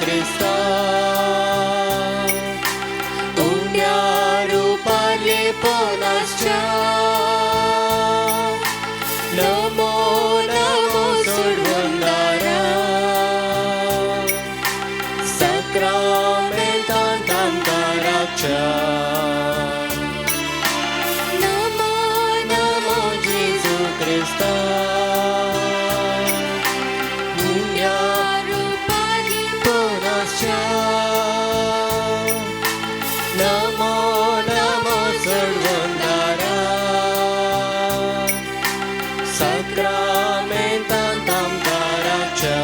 Krista उंड्या रूपाले पोनाश्चा Namo Namo सोडवणारा सक्रमेंतांत आमकां राखचा नमो नमो जेजू Crysta उंड्या रूपाले पोनाश्चा Namo Namo सोडवणारा सक्रमेंतांत आमकां राखचा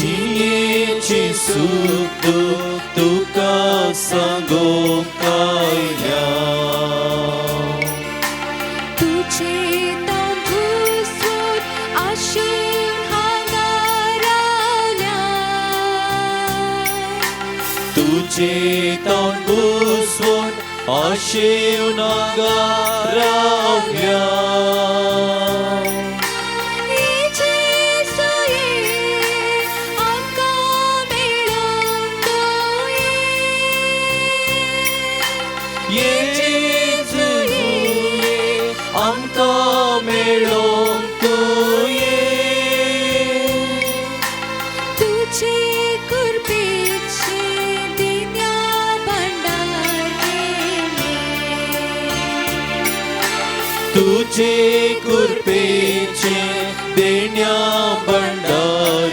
जिणेची सूख तुका सांगोंक आयल्या तुजे तोंड घुसवून आशीव हांगा रावल्या तुजे तोंड घुसवून आशीव हांगा रावल्या आमकां मेळोंक तूं ये तुजे कृपेचे दिन्या भंडार तुजे कृपेचे दिन्या भंडार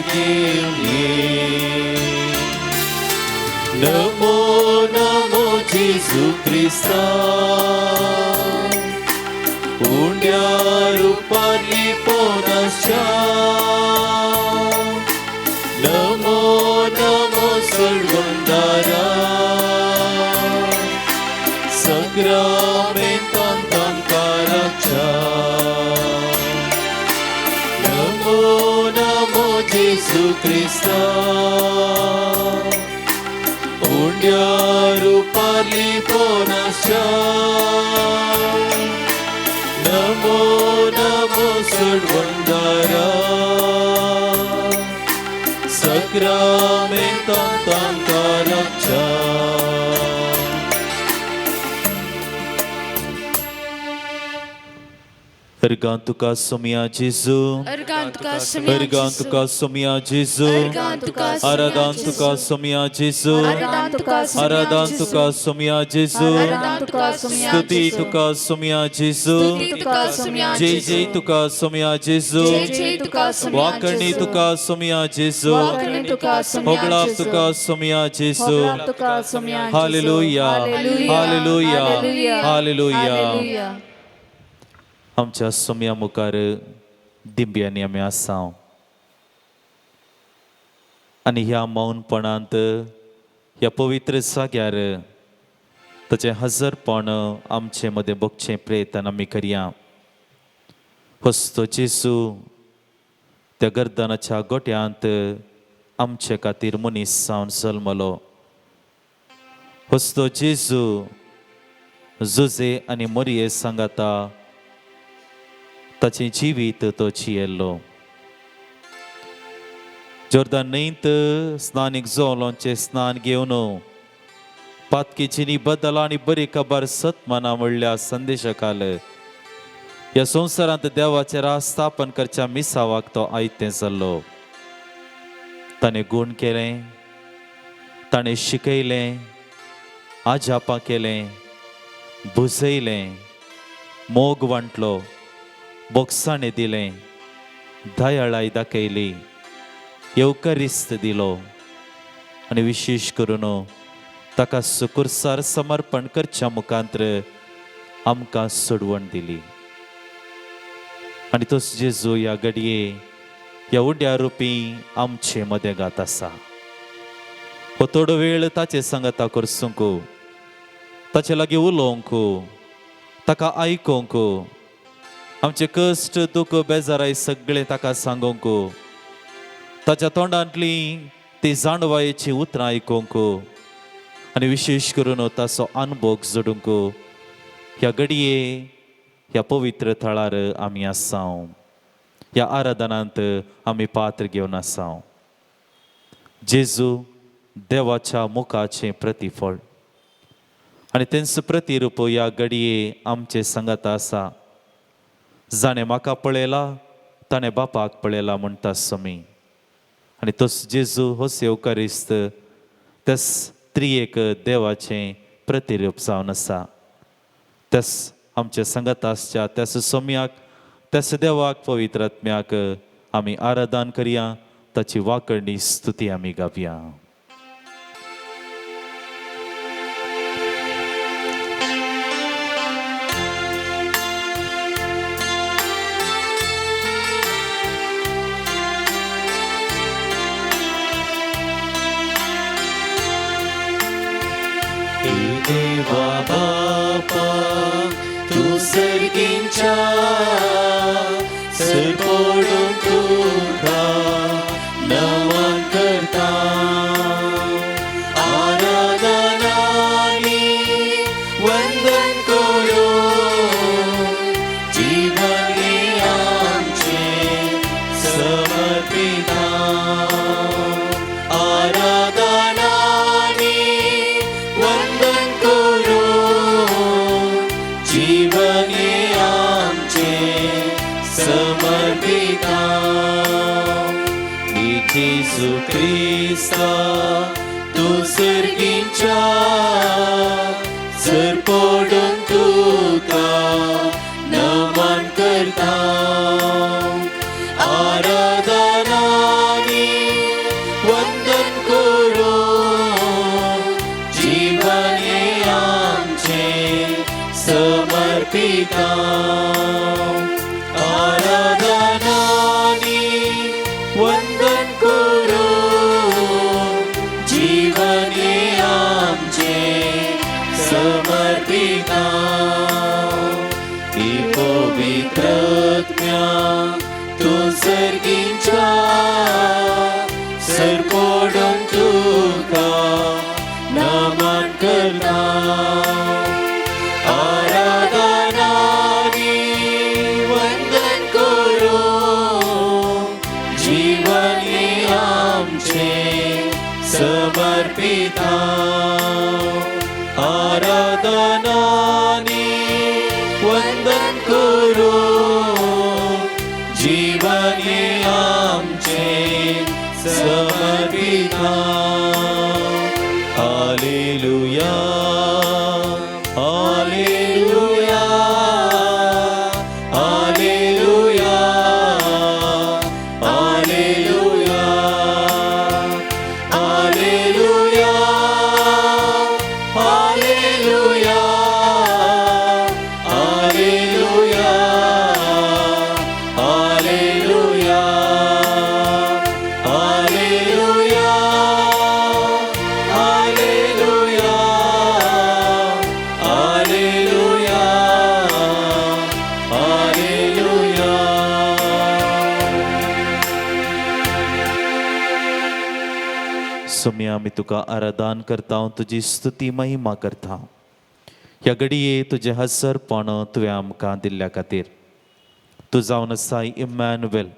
नमो नमो जेजू क्रिस्ता उंड्या रूपाली पोनाश्चा नमो नमो सोडवणारा सक्रमेंतांत आमकां राखचा नमो नमो जेजू क्रिस्ता उंड्या रूपाली पोनाश्चा नमो नमो सोडवणारा सक्रमेंतांत आमकां राखचा अर्गां तुका सोम्या जेजू अर्गां तुका सोम्या जेजू आराधन तुका सोम्या जेजू आराधन तुका सोम्या जेजू स्तुती तुका सोम्या जेजू जय जय तुका सोम्या जेजू वाकणी तुका सोम्या जेजू होगळाप तुका सोम्या जेजू हालेलुया हालेलुया हालेलुया आमच्या सोम्या मुखार दिंब्यांनी आमी आसाव आनी ह्या मौनपणांत ह्या पवित्र जाग्यार ताचें हजरपण आमचे मदें भोगचें प्रयत्न आमी करया हस्तो जेजू त्या गर्दनाच्या गोट्यांत आमचे खातीर मनीस जावन जल्मलो हस्तो जेजू जुजे आनी मोरये सांगाता ताचें जिवीत तो जियेल्लो जोर्दान न्हंयत स्नानीक जोलोंचें स्नान घेवन पातकेची बदल आनी बरी खबर सतमना म्हणल्या संदेशकाल ह्या संवसारांत देवाचें राज स्थापन करच्या मिसावाक तो आयतें जाल्लो ताणें गूण केलें ताणें शिकयलें आजापां केलें बुजयलें मोग वांटलो बोगसाणें दिलें दयाळाय दाखयली येवकारिस्त दिलो आनी विशेश करून ताका सुकुरसार समर्पण करच्या मुखांत्र आमकां सोडवण दिली आनी तोच जेजू ह्या घडये ह्या उड्या रुपी आमचे मदें घात आसा हो थोडो वेळ ताचे संगता करसूंक ताचे लागीं उलोवंक ताका आयकूंक आमचे कश्ट दुख बेजाराय सगळे ताका सांगोंक, ताच्या तोंडांतली ती जाणवायेची उतरां आयकोंक आनी विशेश करून ताचो अनुभव जोडूंक ह्या घडये ह्या पवित्र थळार आमी आसां. ह्या आराधनांत आमी पात्र घेवन आसां. जेजू देवाच्या मुखाचें प्रतिफळ आनी तेंच प्रतिरूप ह्या घडये आमचे सांगात आसा. जाणें म्हाका पळयला ताणें बापाक पळयला म्हणटा समी. आनी तोच जेजू हो सेवकारिस्त तेच त्रियेक देवाचें प्रतिरूप जावन आसा. तेच आमचे सांगात आसच्या तेच सोम्याक तेच देवाक पवित्र आत्म्याक आमी आराधन करया. ताची वाकडी स्तुती आमी गावया. देवा बापा तू सर्गींच्या सरपडून तुका नमन करता. आराधनानी वंदन करून जीवन हे आमचे समर्पिता. Jesu Krista, tu sergincha, serpodon tuka, naman karta. Aradhanani, vandan kuro, जीवन हे आमचे समर्पिता. समर्पिता ही पवित्रत्म्या तू सर्गींच्या सरपडून तुका नमन करता. आराधनानी वंदन करून जीवन हे आमचे समर्पिता. आराधनानी वंदन करून जीवन हे आमचे समर्पिता. Hallelujah hallelujah hallelujah hallelujah hallelujah सोम्या मी तुका आराधन करता, तुझी स्तुती महिमा करता. ह्या घडये तुझे हसरपण तुवें आमकां दिल्ल्या खातीर तूं जावन आसा इमॅन्युएल.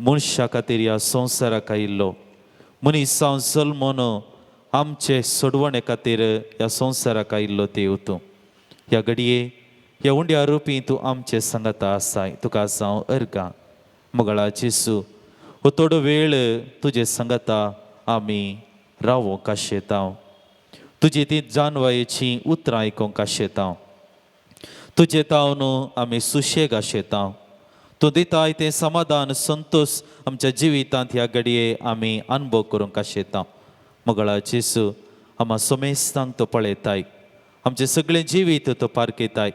मनशा खातीर ह्या संवसाराक आयिल्लो मनीस जावन जल्मोन आमचे सोडवणे खातीर ह्या संवसाराक आयिल्लो देव तूं. ह्या घडये ह्या उंड्या रुपी तूं आमचे सांगाता आसाय. तुका जावं अर्गा मोगळा जेसू. हो थोडो वेळ तुजे सांगाता आमी रावोंक आशेता. तुजी ती जानवायेची उतरां आयकोंक आशेता. तुजे तावन आमी सुशेग आशेता. तूं दिताय तें समाधान संतोष आमच्या जिवितांत ह्या घडये आमी अनुभव करूंक आशेता. मोगळा जेसू आम्हा सोमेस्तांक तो पळयताय. आमचे सगळे जिवीत तो पारखयताय.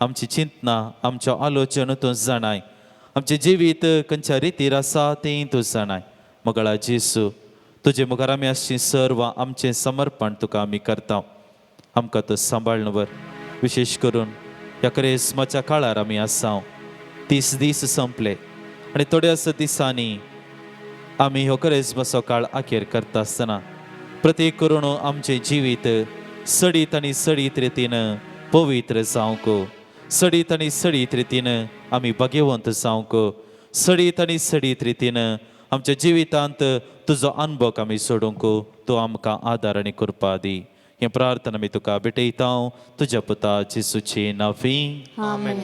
आमची चिंतना आमच्या आलोचन तूं जाणाय. आमचे जिवीत खंयच्या रितीर आसा तें तूं जाणाय. मोगळा जेसू तुजे मुखार आमी अशी सर्व आमचें समर्पण तुका आमी करता. आमकां तो सांबाळणवर विशेश करून ह्या क्रिस्माच्या काळार आमी आसा. 30 दीस संपले आणि थोड्याच दिसांनी आमी हो क्रिसमसो काळ अखेर करता आसतना प्रत्येक करून आमचे जिवीत सडीत आनी सडीत रितीन पवित्र जावंक, सडीत आनी सडीत रितीन आमी भाग्यवंत जावंक, सडीत आनी सडीत रितीन आमच्या जिवितांत तुजो अनुभव आमी सोडूंक तूं आमकां आदार आनी कृपा दी. हें प्रार्थना आमी तुका भेटयता तुज्या पुता जेसूचे नांवी. आमेन.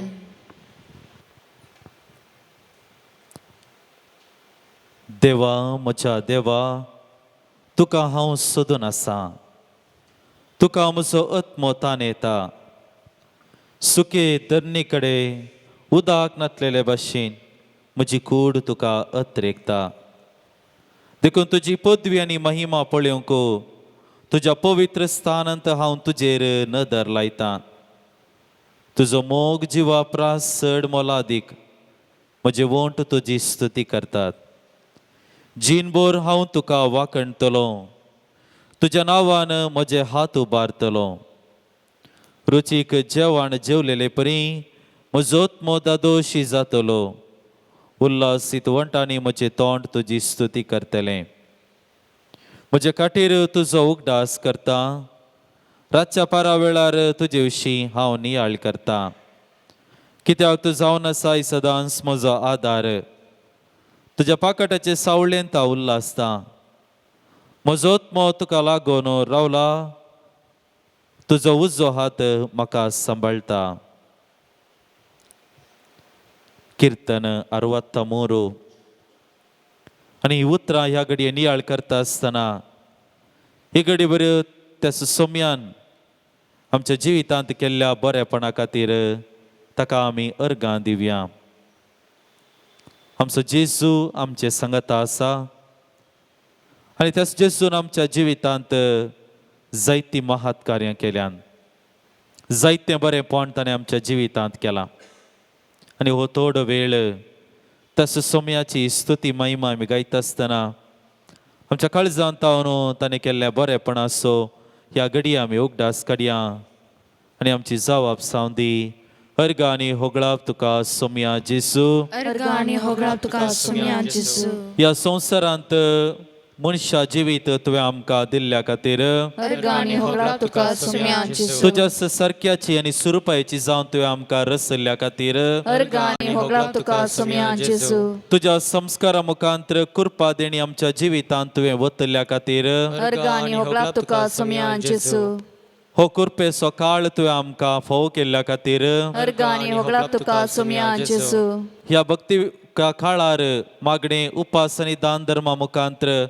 देवा म्हज्या देवा, तुका हांव सोदून आसा, तुका म्हजो आत्मो तान येता. सुके धरणी कडेन उदक नातलेले भाशेन म्हजी कूड तुका अत्रेकता. देखून तुजी पदवी आनी महिमा पळोवंक तुज्या पवित्र स्थानांत हांव तुजेर नदर लायतां. तुजो मोग जिवा प्रास चड मोलादीक म्हजे वोंट तुजी स्तुती करतात. जीनभर हांव तुका वाखणतलो, तुज्या नांवान म्हजे हात उबारतलो. रुचीक जेवण जेवलेले परी म्हजो आत्मो दादोशी जातलो. उल्हासीत वंटांनी म्हजें तोंड तुजी स्तुती करतलें. म्हजे खातीर तुजो उगडास करता. रातच्या पारा वेळार तुजे विशीं हांव नियाळ करता. कित्याक तूं जावन आसाय सदांच म्हजो आदार. तुज्या पाकटाचे सावळेंत हांव उल्हासता. म्हजो आत्मो तुका लागून रावला. तुजो उजो हात म्हाका सांबाळटा. कीर्तन 63. आनी ही उतरां ह्या घडये नियाळ करता आसतना ही घडी बऱ्यो त्या सोम्यान आमच्या जिवितांत केल्ल्या बरेपणा खातीर ताका आमी अर्गां दिवया. आमचो जेजू आमचे सांगता आसा आनी त्याच जेजून आमच्या जिवितांत जायतीं महात कार्यां केल्यान, जायतें बरेंपण ताणें आमच्या जिवितांत केलां. आनी हो थोडो वेळ तस सोम्याची स्तुती महिमा आमी गायता आसतना आमच्या काळजांत तावन ताणें केल्ल्या बरेपणाचो ह्या घडये आमी उगडास काडया आनी आमची जावाब सावंदी. अर्गां आनी होगळाप तुका सोम्या जेजू. अर्गां आनी होगळाप तुका सोम्या जेजू. ह्या संवसारांत मनशा जिवीत तुवें आमकां दिल्ल्या खातीर अर्गां आनी होगळाप तुका सोम्या जेजू. तुज्या सारक्याची आनी सुरपायेची जावन तुवें आमकां रचल्या खातीर अर्गां आनी होगळाप तुका सोम्या जेजू. तुज्या संस्कारा मुखांतर कृपा देणी आमच्या जिवितांत तुवें वतल्या खातीर अर्गां आनी होगळाप तुका सोम्या जेजू. हो कृपेचो काळ तुवें आमकां फोव केल्ल्या खातीर अर्गां आनी होगळाप तुका सोम्या जेजू. ह्या भक्ती काळार मागणे उपास आनी दान धर्मा मुखांतर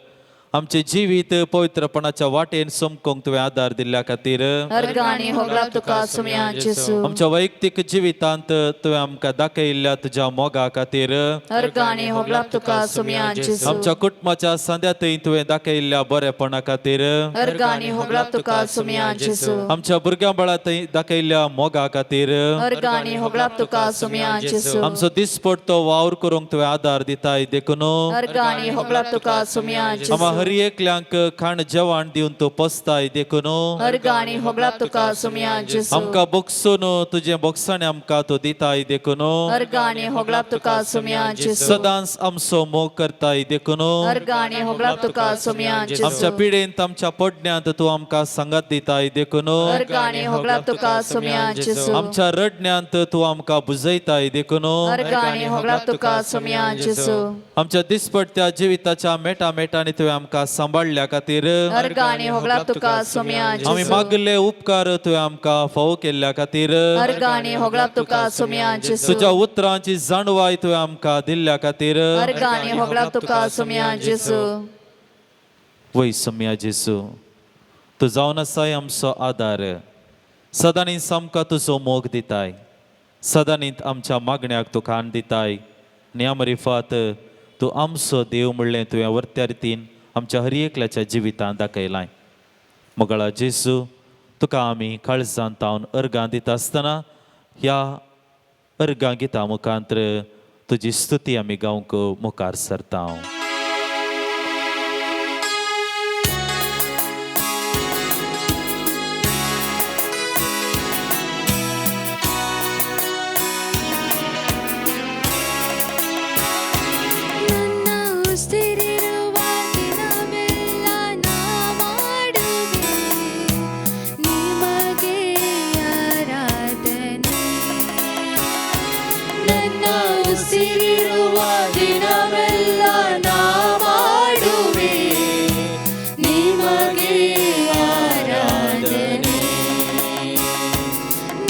आमचे जिवीत पवित्रपणाच्या वाटेन समकोंक तुवें आदार दिल्ल्या खातीर अर्गां आनी होगळाप तुका सोम्या जेजू. आमच्या वैयक्तीक जिवितांत तुवें आमकां दाखयल्ल्या तुज्या मोगा खातीर अर्गां आनी होगळाप तुका सोम्या जेजू. आमच्या कुटुंबाच्या सांद्यातय तुवें दाखयल्ल्या बरेपणा खातीर अर्गां आनी होगळाप तुका सोम्या जेजू. आमच्या भुरग्यां बाळांतय दाखयल्ल्या मोगा खातीर अर्गां आनी होगळाप तुका सोम्या जेजू. आमचो दिसपडतो वावर करूंक तुवें आदार दिताय देखून अर्गां आनी होगळाप तुका सोम्या जेजू. हर एकल्यांक खाण जेवण दिवन तूं पोसताय देखून अर्गां आनी होगळाप तुका सोम्या जेजू. आमकां बोगसून तुजें बोगसाणें आमकां तूं दिताय देखून अर्गां आनी होगळाप तुका सोम्या जेजू. सदांच आमचो मोग करताय देखून अर्गां आनी होगळाप तुका सोम्या जेजू. आमच्या पिडेंत आमच्या पडण्यांत तूं आमकां संगत दिताय देखून अर्गां आनी होगळाप तुका सोम्या जेजू. आमच्या रडण्यांत तूं आमकां बुजयताय देखून अर्गां आनी होगळाप तुका सोम्या जेजू. आमच्या दिसपडत्या जिविताच्या मेटांनी तुवें आमकां सांबाळल्या खातीर अर्गां आनी होगळाप तुका सोम्या आमी जेजू. मागले उपकार तुवें आमकां फोव केल्ल्या खातीर अर्गां आनी होगळाप तुका सोम्या जेजू. तुज्या उतरांची जाणवाय तुवें आमकां दिल्ल्या खातीर अर्गां आनी होगळाप तुका सोम्या जेजू. वय सोम्या जेजू, तूं जावन आसाय आमचो आदार. सदांच आमकां तुजो मोग दिताय, सदांच आमच्या मागण्याक तूं खाण दिताय. न्यामरिफात तूं आमचो देव म्हणलें तुवें वर्त्या रितीन आमच्या हर एकल्याच्या जिवितांत दाखयलाय. मोगळा जेजू, तुका आमी काळजांत तावन अर्गां दिता आसतना ह्या अर्गां गितां मुखांतर तुजी स्तुती आमी गावंक मुखार सरता. ಉಸಿರಿರುವ ದಿನವೆಲ್ಲ ನಾ ಮಾಡುವೆ ನಿಮಗೆ ಆರಾಧನೆ. ನನ್ನ ಉಸಿರಿರುವ ದಿನವೆಲ್ಲ ನಾ ಮಾಡುವೆ ನಿಮಗೆ ಆರಾಧನೆ.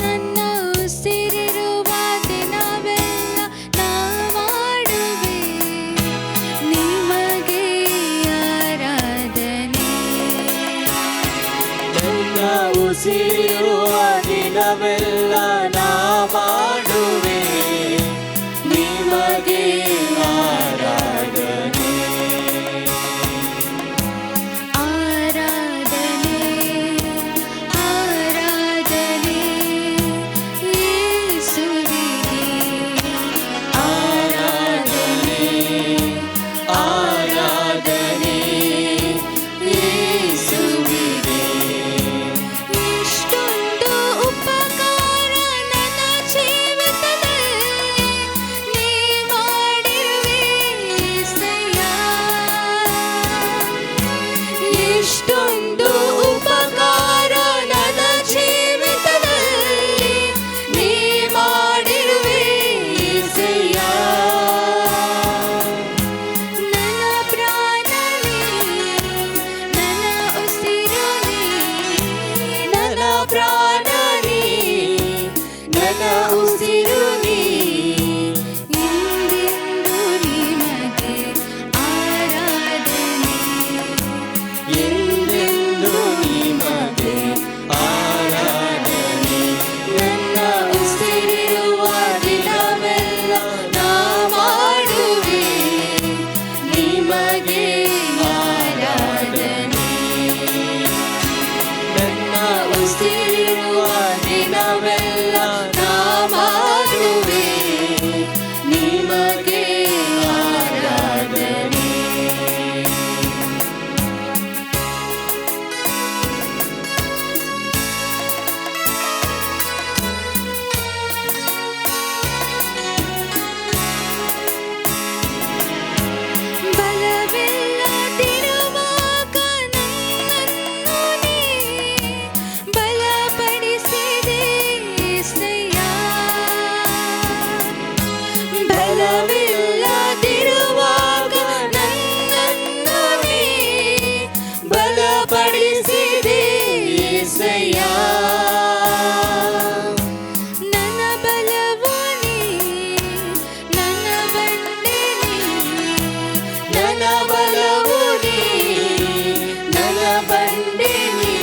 ನನ್ನ ಉಸಿರಿರುವ ದಿನವೆಲ್ಲ ನಾ ಮಾಡುವೆ ನಿಮಗೆ ಆರಾಧನೆ. ನನ್ನ ಉಸಿರಿರುವ ದಿನವೆಲ್ಲ ನಾ ಮಾಡುವೆ ನಿಮಗೆ ಆರಾಧನೆ. ಆರಾಧನೆ ಆರಾಧನೆ ಯೇಸುವಿಗೆ. ಆರಾಧನೆ ಆರಾಧನೆ ಯೇಸುವಿಗೆ. ಎಷ್ಟೊಂದು ಉಪಕಾರ ನನ್ನ ಜೀವಿತದಲ್ಲಿ ನೀ ಮಾಡಿರುವೆ యేసಯ್ಯ. ಎಷ್ಟೊಂದು ಉಪಕಾರ ನನ್ನ ಜೀವಿತದಲ್ಲಿ ನೀ ಮಾಡಿರುವೆ యేಸಯ್ಯ. ನನ್ನ ಪ್ರಾಣ ನೀ, ನನ್ನ ಉಸಿರು ನೀ, ನನ್ನ ಪ್ರಾಣ ನೀ, ನನ್ನ ಉಸಿರು ನೀ. ಎಂದೆಂದು ನಿಮಗೆ ಆರಾಧನೆ. ಎಂದೆಂದು ನಿಮಗೆ ಆರಾಧನೆ. ನನ್ನ ಉಸಿರಿರುವ ದಿನವೆಲ್ಲ ನಾ ಮಾಡುವೆ ನಿಮಗೆ ಆರಾಧನೆ. ನನ್ನ ಉಸಿರಿರುವ ದಿನವೆಲ್ಲ ನಾ ಮಾಡುವೆ ನಿಮಗೆ ಆರಾಧನೆ. ಬಲವಿಲ್ಲದಿರುವಾಗ ನನ್ನನ್ನು ನೀ ಬಲಪಡಿಸಿದೆ యేಸಯ್ಯ. ಬಲವಿಲ್ಲದಿರುವಾಗ ನನ್ನನ್ನು ನೀ ಬಲಪಡಿಸಿದೆ యేಸಯ್ಯ. ನನ್ನ ಬಲವು ನೀ, ನನ್ನ ಬಂಡೆ ನೀ, ನನ್ನ ಬಲವು ನೀ, ನನ್ನ ಬಂಡೆ ನೀ.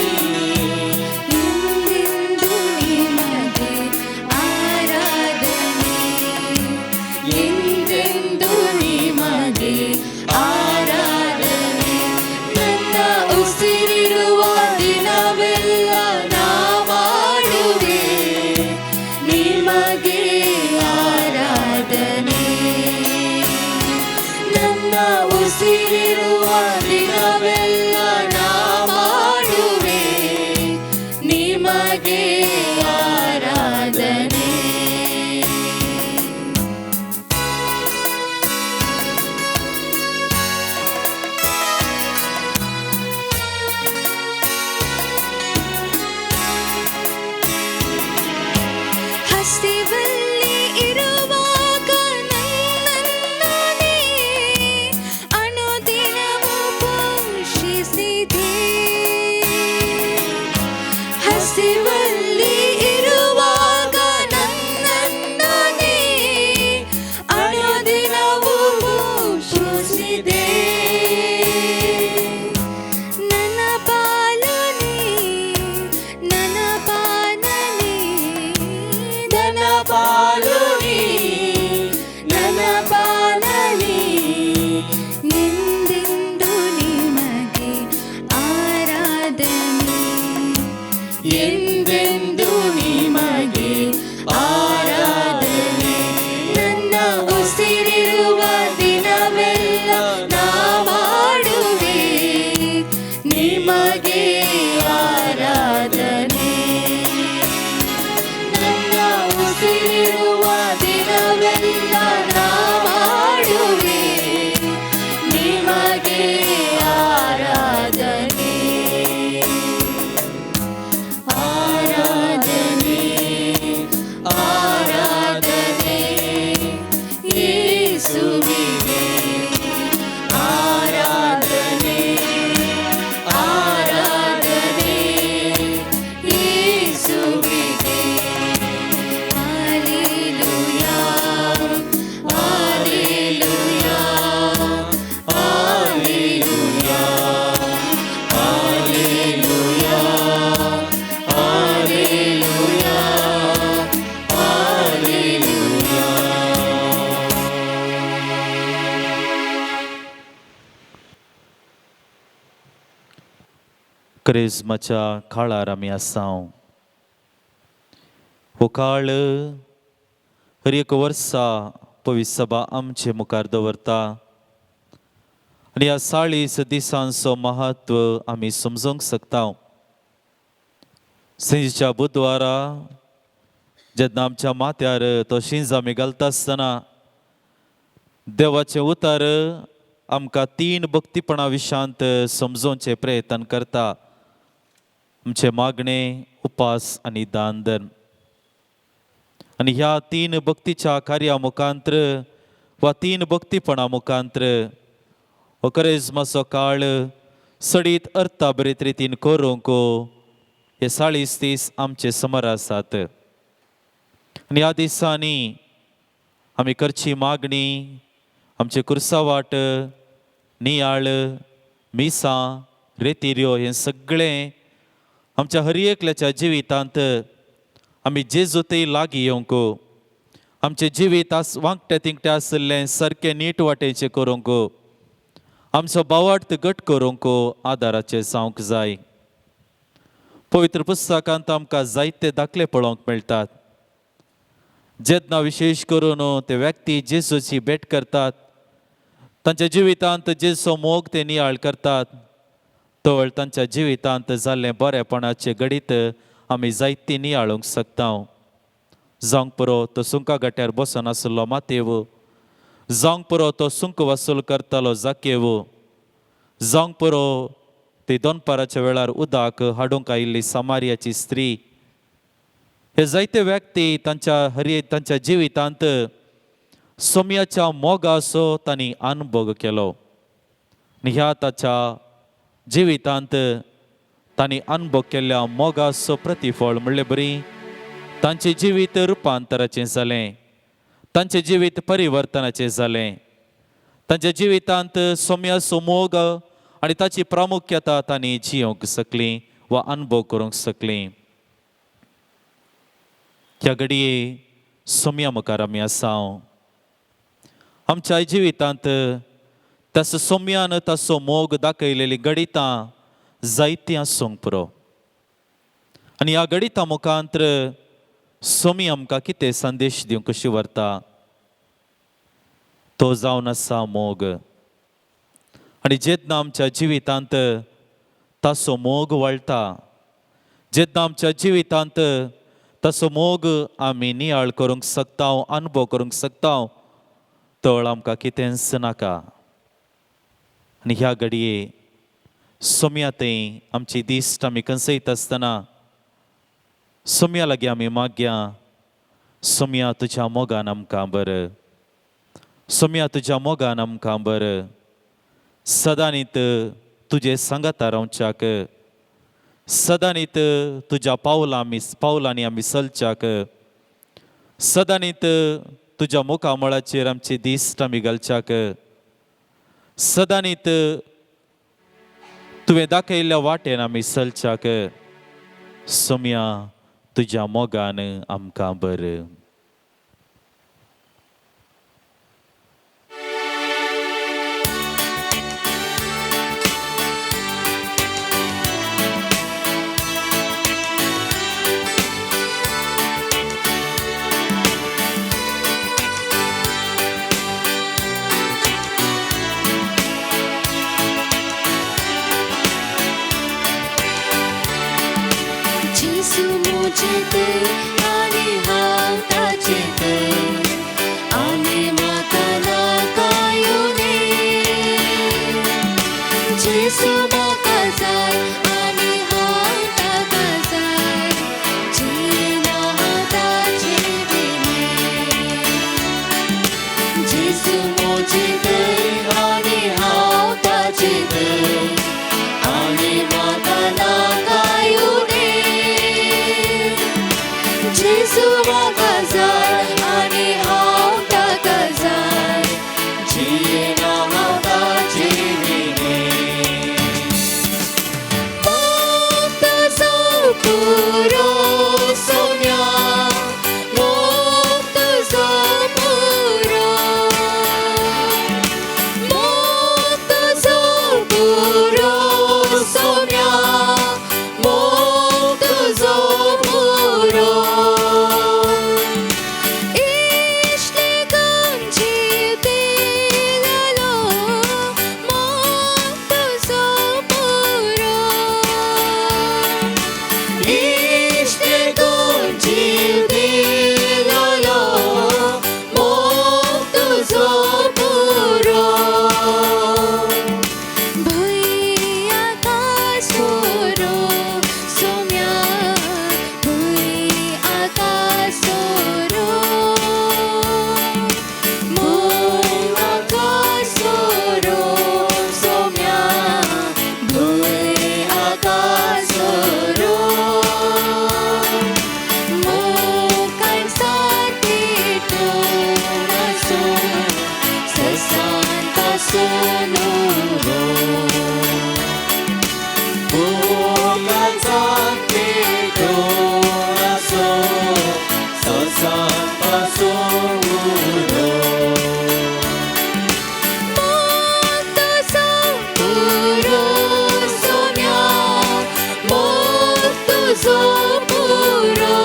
ಎಂದೆಂದು ನಿಮಗೆ ಆರಾಧನೆ. ಎಂದೆಂದು ನಿಮಗೆ ಆರಾಧನೆ. ನನ್ನ ಉಸಿರಿರುವ ದಿನವೆಲ್ಲ ನಾ ಮಾಡುವೆ ನಿಮಗೆ ಆರಾಧನೆ. ನನ್ನ ಉಸಿರಿರುವ ದಿನವೆಲ್ಲ ನಾ ಮಾಡುವೆ ನಿಮಗೆ ಆರಾಧನೆ. ಹಸಿವಲ್ಲಿ ಇರುವಾಗ ನನ್ನನ್ನು ನೀ ಅನುದಿನವೂ ಪೋಷಿಸಿದೆ. ಹಸಿವಲ್ಲಿ ಇರುವಾಗ ನನ್ನನ್ನು ನೀ ಅನುದಿನವೂ ಪೋಷಿಸಿದೆ. ನನ್ನ ಪಾಲು ನೀ, ನನ್ನ ಪಾನ ನೀ, ನನ್ನ ಪಾಲು ನೀ, ನನ್ನ ಪಾನ ನೀ. ಎಂದೆಂದು ನಿಮಗೆ ಆರಾಧನೆ. ಎಂದೆಂದು ನಿಮಗೆ ಆರಾಧನೆ. ನನ್ನ ಉಸಿರಿರುವ ದಿನವೆಲ್ಲ ನಾ ಮಾಡುವೆ ನಿಮಗೆ ಆರಾಧನೆ. ನನ್ನ ಉಸಿರಿರುವ क्रिस्माच्या काळार आमी आसाव. हो काळ हर एक वर्सा पवित्र सभा आमचे मुखार दवरता आनी ह्या 40 दिसांचो महत्व आमी समजूंक शकता. सेंजेच्या बुधवारा जेन्ना आमच्या माथ्यार तो शिंज आमी घालता आसतना देवाचें उतर आमकां 3 भक्तीपणा विशांत समजोवचे प्रयत्न करता. आमचे मागणे, उपास आनी दान धर्म. आनी ह्या 3 भक्तीच्या कार्या मुखांतर वा 3 भक्तीपणा मुखांतर हो क्रिस्माचो काळ सडीत अर्था बरेत रितीन करूंक हे 40 दीस आमचे समोर आसात. आनी ह्या दिसांनी आमी करची मागणी, आमचे कुर्सावाट, नियाळ, मिसां, रेतिऱ्यो हें सगळें आमच्या हर एकल्याच्या जिवितांत आमी जेजू थंय लागीं येवंक, आमचें जिवीत वांगटे तिंगटे आसलें सारकें नीट वाटेचें करूंक, आमचो भावार्थ घट करूंक आदाराचें जावंक जाय. पवित्र पुस्तकांत आमकां जायते दाखले पळोवंक मेळटात. जेन्ना विशेश करून ते व्यक्ती जेजूची भेट करतात, तांच्या जिवितांत जेजूचो मोग ते नियाळ करतात, तवळ तांच्या जिवितांत जाल्ले बरेपणाचे गडीत आमी जायती नियाळूंक शकता. जावंक पुरो तो सुंका गट्यार बसून आसलो मातेव, जावंक पुरो तो सुंक वसूल करतालो जाकेव, जावंक पुरो ती दोनपाराच्या वेळार उदक हाडूंक आयिल्ली सामारियाची स्त्री. हे जायते व्यक्ती तांच्या जिवितांत सोम्याच्या मोगाचो तांणी अनुभव केलो. ह्या ताच्या जिवितांत तांणी अनुभव केल्ल्या मोगाचो प्रतिफळ म्हणलें बरी तांचें जिवीत रुपांतराचें जालें, तांचें जिवीत परिवर्तनाचें जालें. तांच्या जिवितांत सोम्याचो मोग आनी ताची प्रामुख्यता तांणी जियोंक शकलीं वा अनुभव करूंक शकलीं. ह्या घडये सोम्या मुखार आमी आसाव. आमच्या जिवितांत तसो सोम्यान ताचो मोग दाखयलेली गणितां जायतीं आसूंक पुरो. आनी ह्या गणितां मुखांतर सोमी आमकां कितें संदेश दिवंक कशी व्हरता. तो जावन आसा मोग. आनी जेन्ना आमच्या जिवितांत ताचो मोग वळटा, जेन्ना आमच्या जिवितांत ताचो मोग आमी नियाळ करूंक शकता, अनुभव करूंक शकता, तळ आमकां कितेंच नाका. आनी ह्या घडये सोम्या थंय आमची दिश्ट आमी कंसयत आसतना सोम्या लागीं आमी मागया, सोम्या तुज्या मोगान आमकां बर, सोम्या तुज्या मोगान आमकां बर. सदांनीत तुजे सांगाता रावच्याक, सदांनीत तुज्या पावलांनी आमी चलच्याक, सदांनीत तुज्या मुखामळाचेर आमची दिश्ट आमी घालच्याक, सदांनीत तुवें दाखयल्ल्या वाटेन आमी चलच्याक. सोम्या तुज्या मोगान आमकां बर. जेसू मुजेत आनी हांव ताचेत, आनी म्हाका नाकायूं रे. जेसू म्हाका जाय आनी हांव ताका जाय, जियेना हांव ताचे बिन. जेसू मुजेत आनी हांव ताचेत, आनी म्हाका नाकायूं रे. पासून उरो मोग तुझो पुरो सोम्या मोग तुझो पुरो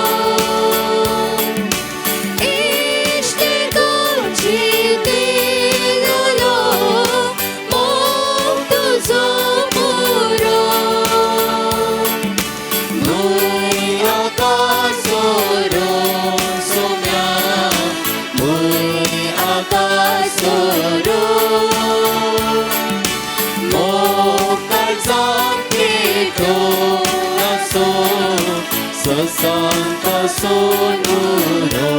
इश्टे तुझी दिलो मोग तुझो पुरो मुई आकाशोरो सोम्या मुई आकाशोरो मोकाळजां पेटो नासो ससान पासून उरो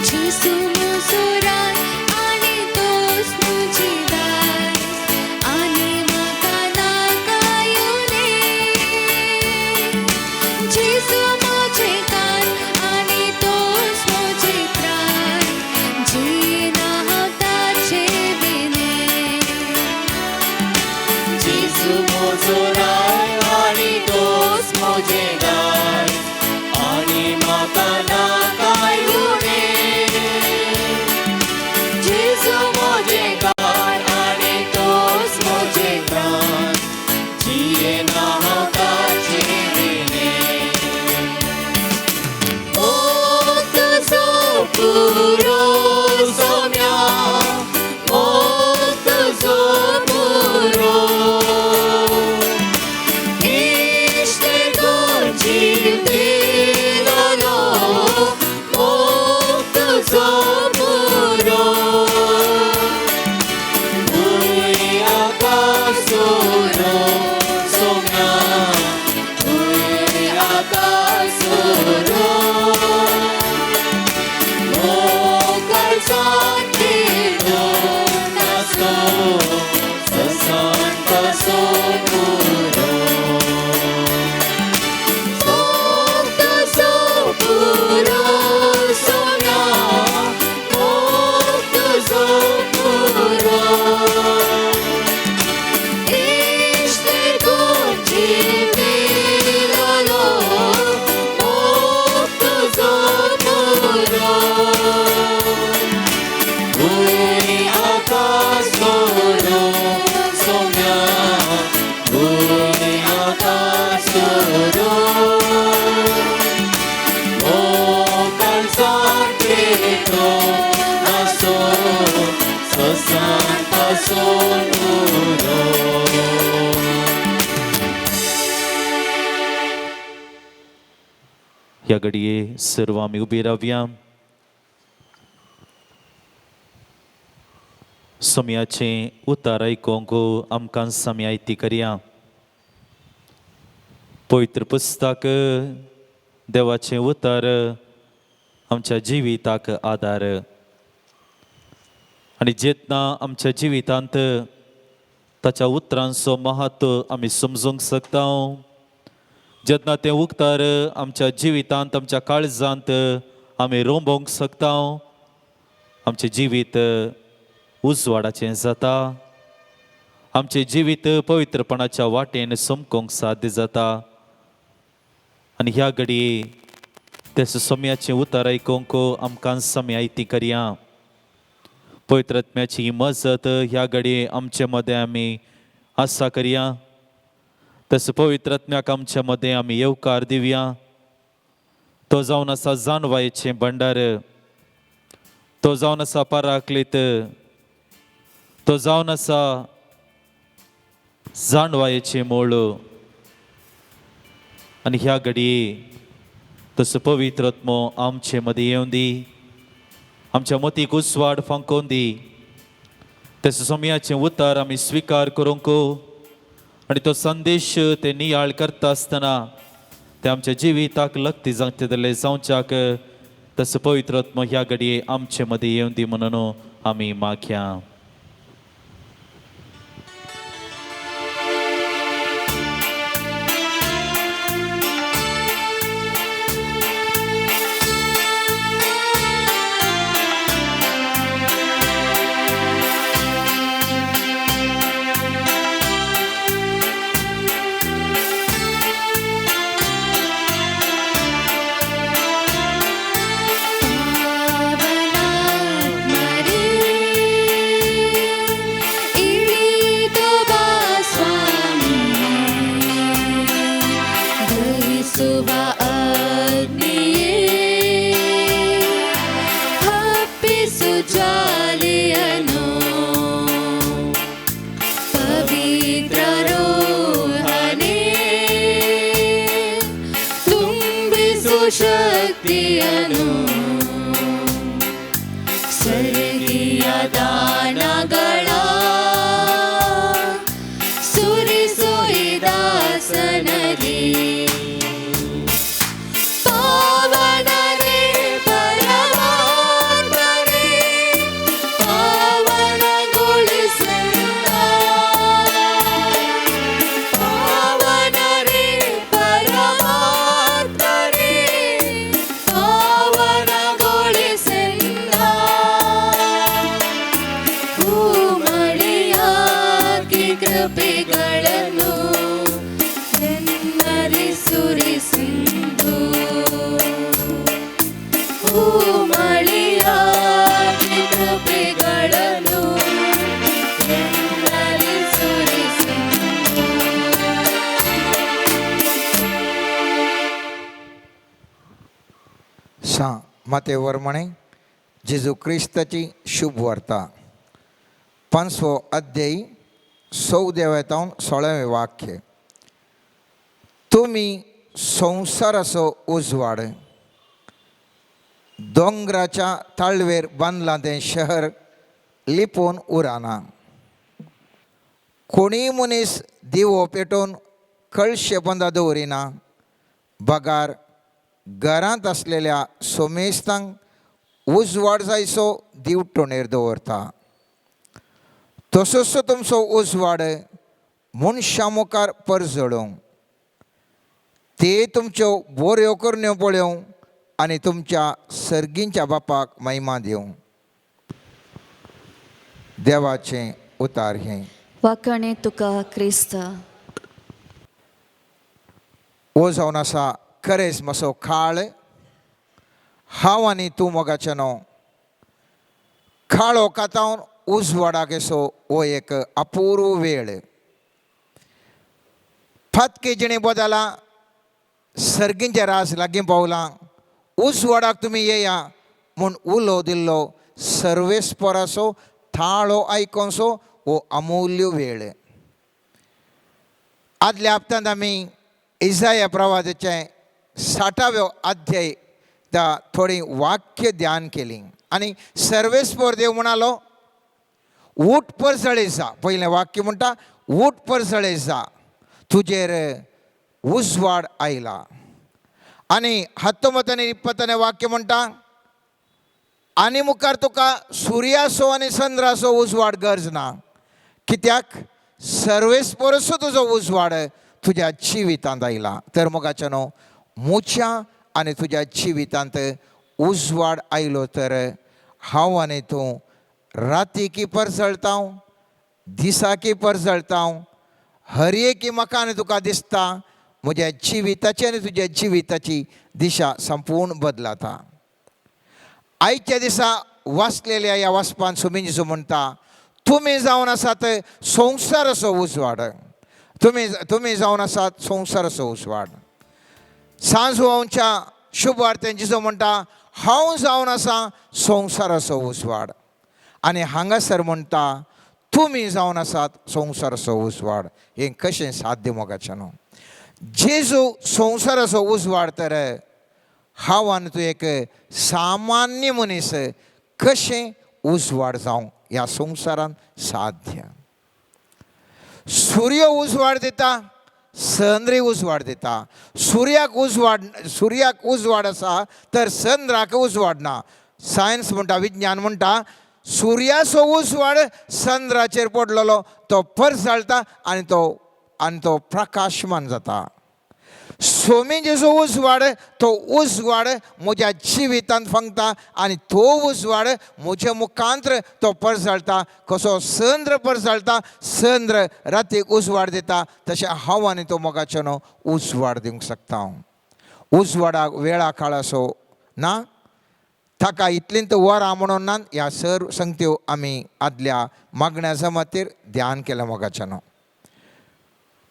जेसू म्हजो राय आनी तोच म्हजी दास आनी म्हाका नाकायो रे जेसू म्हजें कान आनी तोच म्हजे प्राण जियेना हांव ताचे बिने जेसू म्हजो राय आनी तोच म्हजे दास आनी म्हाका नाकायो रे जेसू म्हजें कान आनी तोच म्हजे प्राण जियेना हांव ताचे बिने मोग तुझो पुरो सोम्या मोग तुझो पुरो इश्टे तुझी दिलो मोग तुझो पुरो मुई आकाशोरो सोम्या मुई आकाशोरो मोकाळजां पेटो नासो ससान पासून उरो मोग तुझो पुरो सोम्या मोग तुझो पुरो इश्टे तुझी दिलो मोग तुझो पुरो मुई आकाशोरो सोम्या मुई आकाशोरो मोकाळजां पेटो नासो ससान पासून उरो ह्या घडये सर्व आमी उबी रावया. सोम्याचें उतार आयकोंक आमकां सम्यायती करया. पवित्र पुस्तक देवाचें उतार आमच्या जिविताक आदार आनी जेन्ना आमच्या जिवितांत ताच्या उतरांचो महत्व आमी समजूंक शकता जेन्ना तें उक्तार आमच्या जिवितांत आमच्या काळजांत आमी रोंबोवंक शकता आमचें जिवीत उजवाडाचें जाता आमचें जिवीत पवित्रपणाच्या वाटेन समकोंक साध्य जाता आनी ह्या घडये ते सोम्याचें उतार आयकोंक आमकां सम्यायती करया. पवित्र आत्म्याची मजत ह्या घडये आमचे मदें आमी आसा करया. तसं पवित्र आत्म्याक आमच्या मदें आमी येवकार दिवया. तो जावन आसा जानवायेचें भंडार, तो जावन आसा पराक्लीत, तो जावन आसा जानवायेचें मोळ आनी ह्या घडये तसो पवित्र आत्मो आमचे मदीं येवन दी, आमच्या मतीक उसवाड फांकोवन दी. तसो सोम्याचें उतार आमी स्विकार करूंक आनी तो संदेश ते नियाळ करता आसतना ते आमच्या जिविताक लक्ती जातले जावच्याक तसो पवित्र आत्मो ह्या घडये आमचे मदीं येवन दी म्हणून आमी मागया. ಸ್ತುತಿಯನು ಸ್ವರ್ಗೀಯ ದಾನಗಳ ಸುರಿಸುಯಿದಾಸನರೇ ಪಾವನರೇ ಪರಮಾತ್ಮರೇ ಪಾವನಗೊಳಿಸಲ್ಲ ಪಾವನರೇ ಪರಮಾತ್ಮರೇ ಪಾವನಗೊಳಿಸಲ್ಲ ಭೂಮಳೆಯಾಗಿ ಕೃಪೆಗಳನ್ನು ಎನ್ನರಿ ಸುರಿಸಿಂದು ಭೂಮಳೆಯಾಗಿ ಕೃಪೆಗಳನ್ನು ಎನ್ನರಿ ಸುರಿಸಿಂದು माते वर्मणे जेजू क्रिस्ताची शुभ वार्ता 5वो अध्यायी 14वें 16वें वाक्य. तुम्ही संसाराचो उजवाड दोंगराच्या ताळवेर बांदलां तें शहर लिपोवन उराना. कोणीय मनीस दिवो पेटोवन कळशे बंदा दवरिना. बगार घरांत असलेल्या सोमेस्तांक उजवाड जायसो दिवटोणेर दवरता. तसोच तुमचो उजवाड मनशां मुखार परजळोवंक ते तुमच्यो बऱ्यो करण्यो पळोवंक आनी तुमच्या सर्गींच्या बापाक महिमा दिवंक. देवाचें उतार हें. वाकणे तुका क्रिस्त. हो जावन आसा खरेंच मातसो काळ. हांव आनी तूं मोगाचेनो काळो कातावन उजवाडाक असो हो एक अपूर्व वेळ. फातके जिणे बदला सर्गींचे रास लागीं पावलां. उजवाडाक तुमी येया म्हूण उलो दिल्लो सर्वेस्पराचो थाळो आयकोनसो हो अमूल्य वेळ. आदल्या हप्त्यांत आमी इसाया प्रवादाचें 60वें अध्याय थोडी वाक्य ध्यान केली आनी सर्वेस्पर देव म्हणालो ऊठ परसळे जा. पयलें वाक्य म्हणटा ऊठ परसळे जा तुजेर उजवाड आयला. आनी 19 आनी 20 वाक्य म्हणटा आनी मुखार तुका सुर्याचो आनी चंद्राचो उजवाड गरज ना. कित्याक सर्वेस्परचो तुजो उजवाड तुज्या जिवितांत आयला. तर मोगाचेनो म्हज्या आनी तुज्या जिवितांत उजवाड आयलो तर हांव आनी तूं रातीकी परसळटा दिसाकी परसळटा हर एक म्हाका आनी तुका दिसता म्हज्या जिविताची आनी तुज्या जिविताची दिशा संपूर्ण बदलाता. आयच्या दिसा वाचलेल्या ह्या वाचपान सुमीन जेजू म्हणटा तुमी जावन आसात संवसाराचो उजवाड. तुमी जावन आसात संवसाराचो उजवाड. सांजवांच्या शुभ वार्तेन जेजू म्हणटा हांव जावन आसा संवसाराचो उजवाड. आनी हांगासर म्हणटा तुमी जावन आसात संवसाराचो उजवाड. हें कशें साध्य मोगाचें न्हू. जेजू संवसाराचो उजवाड तर हांव आनी तूं एक सामान्य मनीस कशें उजवाड जावंक ह्या संवसारान साध्य. सूर्य उजवाड दिता चंद्र उजवाड दिता. सुर्याक उजवाड आसा तर चंद्राक उजवाड ना. सायन्स म्हणटा विज्ञान म्हणटा सुर्याचो उजवाड चंद्राचेर पडलेलो तो परसळटा आनी तो प्रकाशमान जाता. सोमी जेजो उजवाड तो उजवाड म्हज्या जिवितांत फंगता आनी तो उजवाड म्हज्या मुखांत्र तो परसळटा. कसो चंद्र परसळटा चंद्र रातीक उजवाड दिता तशें हांव आनी तो मोगाचेनो उजवाड दिवंक शकता. उजवाडाक वेळा काळ असो ना. ताका इतलींत वरां म्हणून ना. ह्या सर्व संगत्यो आमी आदल्या मागण्या जमातीर ध्यान केलें मोगाचेनो.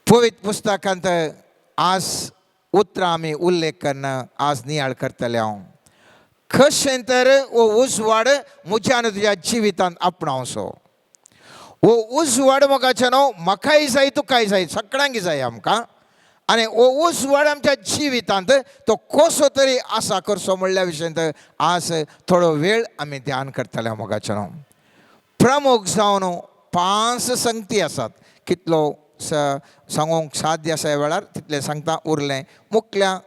पवित्र पुस्तकांत आज उतरां आमी उल्लेख करना आज नियाळ करतले हांव. कशें तर हो उजवाड म्हज्या आनी तुज्या जिवितांत आपणावचो. हो उजवाड मोगाचेनो म्हाकाय जाय तुकाय जाय सगळ्यांक जाय आमकां. आनी हो उजवाड आमच्या जिवितांत तो कसो तरी आसा करचो म्हणल्या विशयंत आज थोडो वेळ आमी ध्यान करतले मोगाचें प्रमुख जावन 5 संगती आसात. कितलो सांगूंक साध्य आसा ह्या वेळार तितलें सांगता, उरलें मुख्या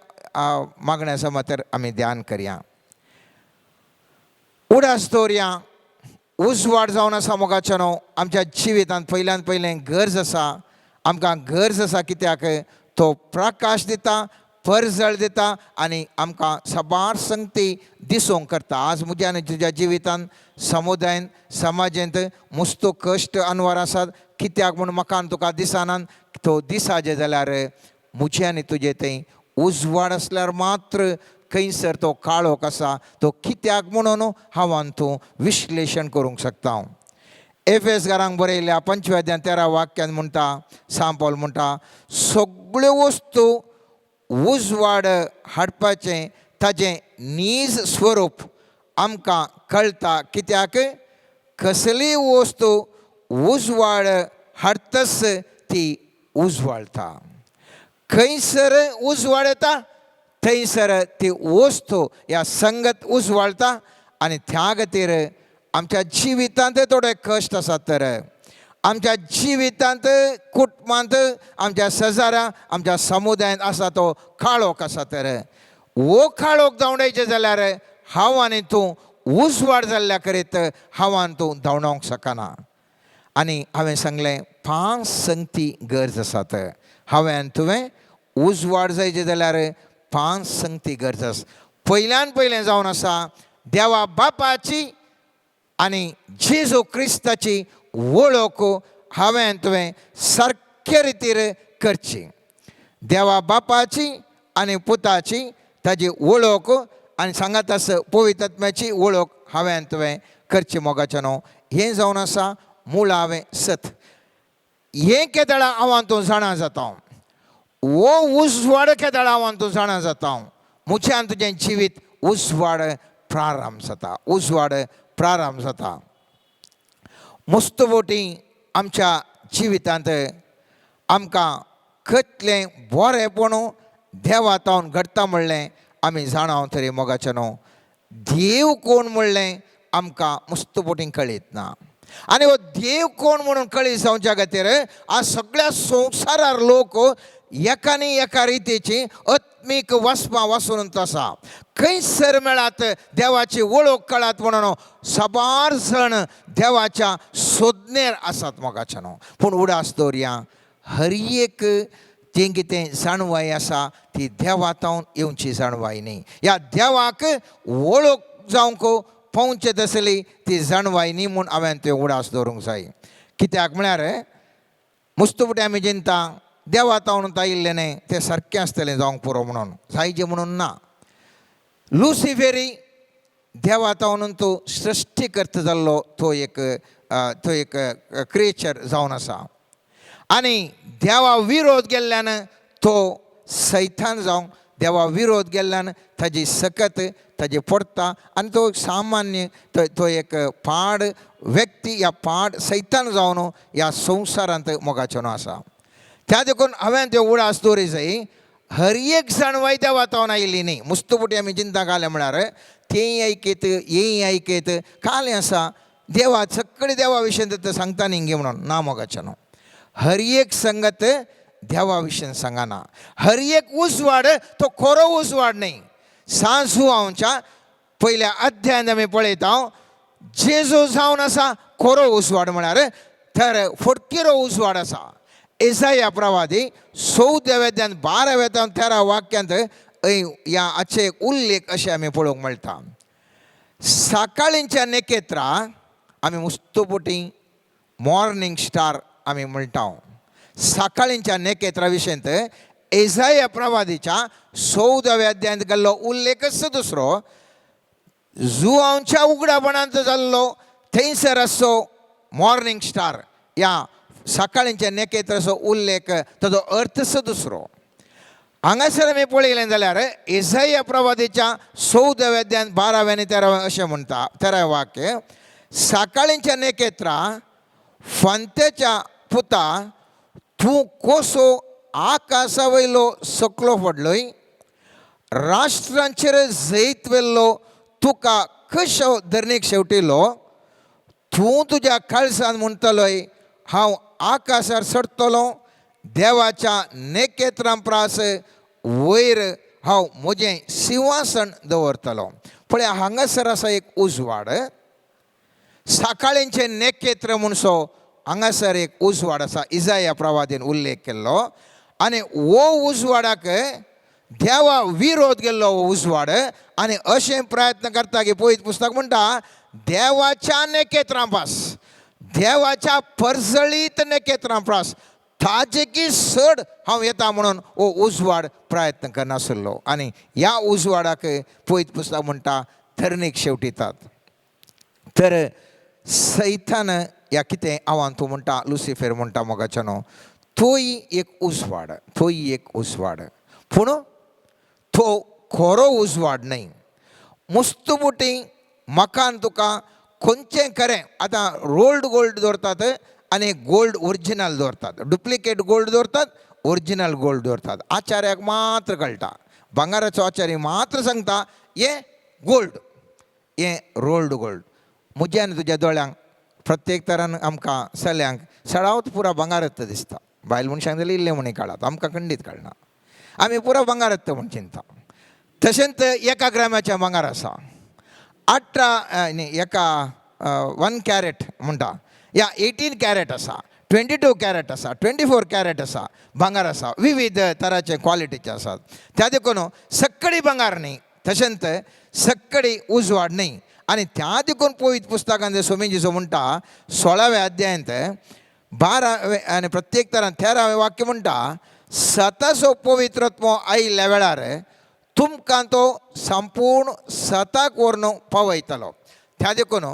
मागण्या समतर आमी ध्यान करया. उडास दवरया, उजवाड जावन आसा मोगाचें आमच्या जिवितांत पयल्यान पयलें गरज आसा. आमकां गरज आसा कित्याक तो प्रकाश दिता, परजळ दिता आनी आमकां साबार संगती दिसूंक करता. आज म्हज्या आनी तुज्या जिवितांत समुदायान समाजांत मस्तो कश्ट अनवर आसात. कित्याक म्हूण म्हाका आनी तुका दिसानान तो दिसाजे जाल्यार म्हजे आनी तुजे थंय उजवाड आसल्यार मात्र खंयसर तो काळोख आसा. तो कित्याक म्हणून हांव तूं विश्लेशण करूंक शकता. एफेसकारांक बरयल्या 5:13 वाक्यान म्हणटा, सांत पौल म्हणटा, सगळ्यो वस्तू उजवाड हाडपाचें ताजें नीज स्वरूप आमकां कळटा. कित्याक कसलीय वस्तू उजवाड हाडटस ती उजवाडटा. खंयसर उजवाड येता थंयसर ती वस्तू ह्या संगत उजवाडटा. आनी त्या खातीर आमच्या जिवितांत थोडे कश्ट आसात तर आमच्या जिवितांत कुटुंबांत आमच्या शेजाऱ्या आमच्या समुदायांत आसा तो काळोख आसा तर हो काळोख धांवडायचे जाल्यार हांव आनी तूं उजवाड जाल्ल्या करीत हांव आनी तूं धांवडावंक शकना. आनी हांवें सांगलें 5 संगती गरज आसात. हांवें आनी तुवें उजवाड जायचे जाल्यार 5 संगती गरज आसा. पयल्यान पयलें जावन आसा देवा बापाची आनी जेजू क्रिस्ताची वळख हांवें आनी तुवें सारके रितीर करची. देवा बापाची आनी पुताची ताजी वळख आनी सांगात आसा पवित्र आत्म्याची वळख हांवें आनी तुवें करची मोगाचें हें जावन आसा मुळावें सत. हें केदळा हांव आनी तूं जाणा जाता. हो उजवाड केदळा हांव आनी तूं जाणा जाता. म्हजें आनी तुजें जिवीत उजवाड प्रारंभ जाता. उजवाड प्रारंभ जाता. मस्तवटी आमच्या जिवितांत आमकां कसलें बरेंपण देवातावन घडटा म्हणलें आमी जाणाव तरी मोगाचें देव कोण म्हणलें आमकां मस्तवटीन कळीत ना. आनी हो देव कोण म्हणून कळीत जावच्या खातीर आज सगळ्या संवसारार लोक एकानी एका रितीची आत्मीक वचपां वचून आसा. खंयसर मेळात देवाची वळख कळात म्हणून साबार जण देवाच्या सोदनेर आसात मोगाचें पूण उडास दवरया हर एक जें कितें जाणवाय आसा ती देवातावन येवची जाणवाय न्ही. ह्या देवाक वळख जावंक पावचें आसली ती जाणवाय न्ही म्हूण हांवें तें उडास दवरूंक जाय. कित्याक म्हळ्यार मुस्तफुटी आमी चिंता देवातावन आयिल्लें न्ही तें सारकें आसतलें जावंक पुरो म्हणून जायजें म्हणून ना. लुसिफेरी देवातावन तो सृश्टीकर्ता जाल्लो तो एक क्रिएचर जावन आसा. आनी देवा विरोध केल्ल्यान तो सैतान जावन देवा विरोध केल्ल्यान ताजी सकत ताजे पडटा आनी तो सामान्य तो एक पाड व्यक्ती ह्या पाड सैतान जावन ह्या संवसारांत मोगाचें आसा. त्या देखून हांवें त्यो उडास दवरी जाय हर एक जाणवाय देवातावन आयिल्ली न्ही. मुस्तफुटी आमी चिंता घाले म्हळ्यार तेंय आयकयत हेंय आयकयत कालें आसा देवा सगळे देवा विशयी सांगता न्ही गे म्हणून ना मोगाचें हर एक संगत देवा विशयी सांगना. हर एक उजवाड तो खरो उजवाड न्ही. सांजू हांवच्या पयल्या अध्यायान आमी पळयता जेजू जावन आसा खरो उजवाड म्हळ्यार तर फटकिरो उजवाड आसा. इसाया प्रवादी 14 12 13 वाक्यांत ह्या हाचे उल्लेख अशें आमी पळोवंक मेळटा. सकाळींच्या नखेत्रा आमी मुस्तफुटी मॉर्निंग स्टार आमी म्हणटा. सकाळींच्या नखेत्रा विशयंत इसाया प्रवादीच्या 14 अध्यायांत केल्लो उल्लेखच दुसरो जुआंच्या उगडापणांत जाल्लो थंयसर असो मॉर्निंग स्टार ह्या सकाळींच्या नखेत्राचो उल्लेख ताचो अर्थच दुसरो. हांगासर आमी पळयलें जाल्यार इसाया प्रवादीच्या 14 अध्यायान 12 आनी 13 अशें म्हणटा 13 वाक्य सकाळींच्या नखेत्रा फांतेच्या पुता तूं कसो आकाशा वयलो सकलो पडलोय राष्ट्रांचेर जैत वेल्लो तुका कशो धरणीक शेवटिलो तूं तुज्या काळजान म्हणटलोय हांव आकाशार चडटलो देवाच्या नेकेत्रां प्रास वयर हांव म्हजें सिंहासन दवरतलो. पळय हांगासर आसा एक उजवाड सकाळींचे नेकेत्र म्हणसो हांगासर एक उजवाड आसा इजाया प्रवादीन उल्लेख केल्लो आनी वो उजवाडाक देवा विरोध केल्लो हो उजवाड आनी अशें प्रयत्न करता की पळयत पुस्तक म्हणटा देवाच्या नेकेत्रां पास देवाच्या परजळीत नेकेत्रां प्रास ताजेकी चड हांव येता म्हणून हो उजवाड प्रयत्न करनासलो आनी ह्या उजवाडाक पळयत पुस्तक म्हणटा धरणीक शेवटितात. तर सैतान ह्या कितें आव्हान तूं म्हणटा लुसिफर म्हणटा मोगाच्यानो तोय एक उजवाड पूण तो खरो उजवाड न्हय. मुस्तमुटी मकान तुका खंयचें खरें आतां रोल्ड गोल्ड दवरतात आनी गोल्ड ओरिजिनल दवरतात डुप्लिकेट गोल्ड दवरतात ओरिजिनल गोल्ड दवरतात. आचार्याक मात्र कळटा भांगाराचो आचार्य मात्र सांगता हें गोल्ड हें रोल्ड गोल्ड. म्हज्या आनी तुज्या दोळ्यांक प्रत्येक तरान आमकां सल्यांक सडावत पुरा भांगारत दिसता. बायल मनशांक जाल्यार इल्लें म्हणी काळात आमकां खंडीत कळना आमी पुरा भांगारत म्हूण चिंता. तशेंच 1 ग्रामाचें भांगार आसा 1 कॅरेट म्हणटा या 18 कॅरेट आसा 22 कॅरेट आसा 24 कॅरेट आसा भांगार आसा विविध तरांचे क्वॉलिटीचे आसात. त्या देखून सक्कडी भांगार न्ही तशेंच सक्कडी उजवाड न्ही आनी त्या देखून पळयत पुस्तकांत सोमेजीचो म्हणटा 16व्या अध्यायांत 12 आनी प्रत्येक तरान 13वें वाक्य म्हणटा सताचो पवित्रत्व आयिल्ल्या वेळार तुमकां तो संपूर्ण सताक व्हरून पावयतलो. त्या देखून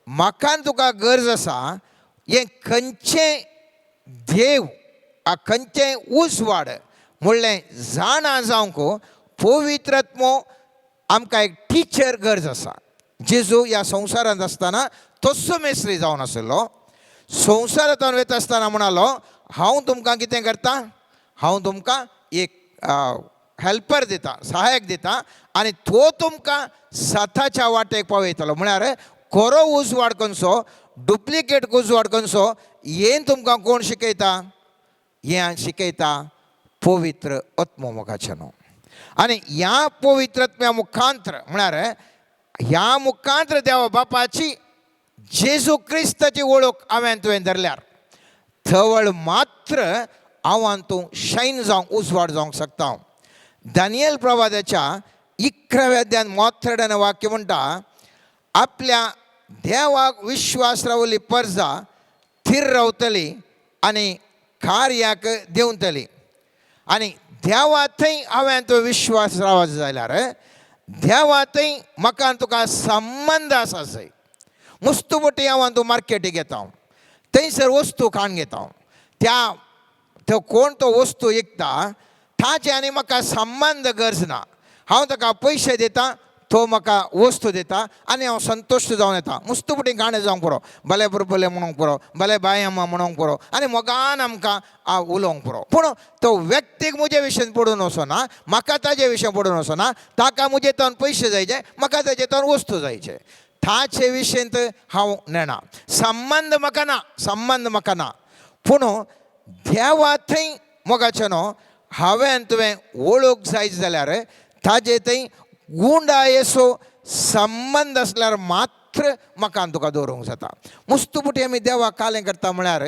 म्हाका तुका गरज आसा हें खंयचें देव खंयचें उजवाड म्हणलें जाणा जावंक पवित्रत्व आमकां एक टिचर गरज आसा. जेजू ह्या संवसारांत आसतना तस्सो मेस्त्री जावन आसलो संवसारांतल्यान वयता आसतना म्हणलो हांव तुमकां कितें करता हांव तुमकां एक हेल्पर दिता सहायक दिता आनी तो तुमकां सताच्या वाटेक पावयतलो. म्हळ्यार खरो उजवाड खंयचो डुप्लिकेट उजवाड खंयचो हें तुमकां कोण शिकयता हें शिकयता पवित्र आत्मो मोगाच्यानो. आनी ह्या पवित्रत्म्या मुखांतर म्हळ्यार ह्या मुखांतर देवा बापाची जेजू क्रिस्ताची वळख हांवें तुवें धरल्यार थवळ मात्र हांवान तूं शायन जावंक उजवाड जावंक शकता. दानियल प्रवादाच्या 11व्या अध्यायान मोत्थेडन वाक्य म्हणटा आपल्या देवाक विश्वास रावली परजा थीर रावतली आनी कार्याक देंवतली. आनी देवा थंय हांवें तो विश्वास रावत जाल्यार देवा थंय म्हाका तुका संबंद आसा जंय मुस्तमुटी हांव तूं मार्केटीक येता थंयसर वस्तू खाण घेता त्या तो कोण तो वस्तू विकता ताचे आनी म्हाका संबंद गरज ना. हांव ताका पयशे दिता तो म्हाका वस्तू दिता आनी हांव संतुश्ट जावन येता. मुस्तमुटी गाणें जावंक पुरो भले बरपले म्हणूंक पुरो भले बाय अम्मा म्हणूंक पुरो आनी मोगान आमकां उलोवंक पुरो पूण तो व्यक्तीक म्हजे विशयी पडून वचना म्हाका ताजे विशयी पडून वचना. ताका म्हजे तन पयशे जायचे म्हाका ताजे तन वस्तू जायचे ताचे विशयींत हांव नेना. संबंद म्हाका ना पूण देवा थंय मोगाच्यानो हांवें तुवें वळख जायत जाल्यार ताजे थंय गुंडायेचो संबंध आसल्यार मात्र म्हाका तुका दवरूंक जाता. मुस्तमुटी आमी देवाक कालें करता म्हळ्यार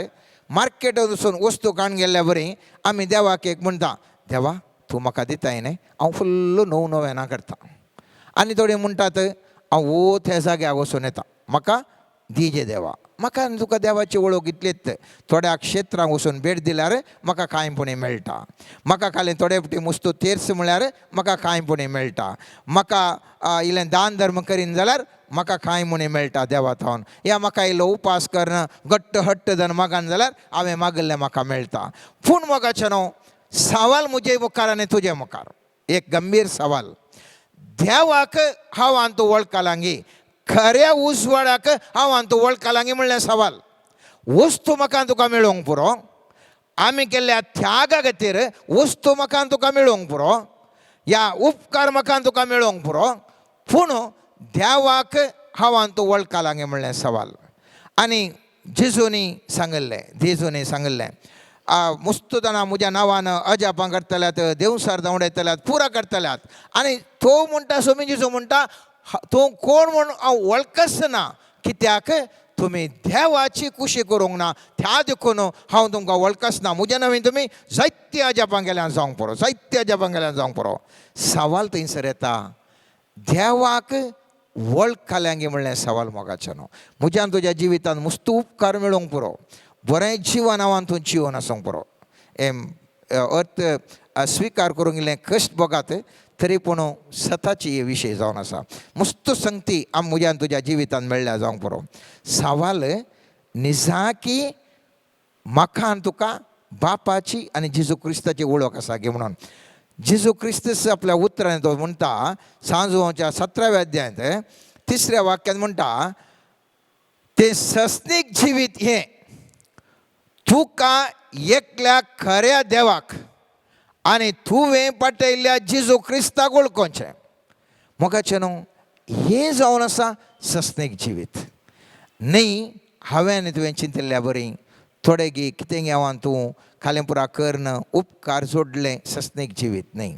मार्केटांत वचून वस्तू काण गेल्ल्या बरी आमी देवाक एक म्हणटा देवा तूं म्हाका दिताय न्ही हांव फुल्ल नवें करता. आनी थोडे म्हणटात हांव वोत ह्या जाग्यार वचून येता म्हाका दिजे देवा. म्हाका तुका देवाची वळख इतलीच थोड्या क्षेत्रांक वचून भेट दिल्यार म्हाका कांयपणी मेळटा. म्हाका खाली थोडे फावटी मुस्तू तेर्स म्हळ्यार म्हाका कांयपणी मेळटा. म्हाका इल्लें दान धर्म करीन जाल्यार म्हाका कांय म्हणी मेळटा देवा थावन. या म्हाका इल्लो उपास करण घट्ट हट्ट जर मागन जाल्यार हांवें मागल्लें म्हाका मेळटा. पूण मोगाच्यानो सवाल म्हजे मुखार आनी तुजे मुखार एक गंभीर सवाल. देवाक हांव तूं वळखा लागी खऱ्या उजवाडाक हांव तूं वळखा लागी म्हणलें सवाल. वस्तू म्हाका तुका मेळोवंक पुरो आमी केल्ल्या त्यागा खातीर वस्तू म्हाका तुका मेळोवंक पुरो, या उपकार म्हाका तुका मेळोवंक पुरो, पूण देवाक हांव तूं वळखा लागे म्हणलें सवाल. आनी जेजूनी सांगल्लें मुस्त जाणां म्हज्या नांवान अजापां करतल्यात, देवसार धांवडयतल्यात, पुरा करतल्यात. आनी तो म्हणटा स्वामी जेजू म्हणटा तूं कोण म्हूण हांव वळखच ना, कित्याक तुमी देवाची कुशी करूंक ना, त्या देखून हांव तुमकां वळखच ना. म्हज्या नवीन तुमी जायत्या अजापां गेल्यान जावंक पुरो, जायत्या अजापां गेल्यान जावंक पुरो. सवाल थंयसर येता, देवाक वळखल्यांगे म्हणलें सवाल मोगाचें न्हू. म्हज्यान तुज्या जिवितांत मस्त उपकार मेळोवंक पुरो, बरें जिवन हांव तूं जिवन आसूंक पुरो. अर्थ स्विकार करूंक इल्लें कश्ट बोगात, तरी पूण सताची विशय जावन आसा. मस्त संगती म्हज्यान तुज्या जिवितांत मेळ्ळ्या जावंक पुरो. सवाल निजाकी म्हाका आनी तुका बापाची आनी जेजू क्रिस्ताची वळख आसा गे म्हणून. जेजू क्रिस्तस आपल्या उतरांत तो म्हणटा, सांजोच्या 17व्या अध्यायांत 3ऱ्या वाक्यांत म्हणटा, ते सस्नीक जिवीत हें तुका एकल्या खऱ्या देवाक आनी तुवें पाठयल्ल्या जेजू क्रिस्ताक वळखोचें. मोगाचें न्हू, हें जावन आसा सस्नीक जिवीत. न्ही हांवें आनी तुवें चिंतिल्ल्या बरी थोडे गी कितें गे हांव तूं खालें पुरा करन उपकार जोडलें सस्नीक जिवीत न्ही.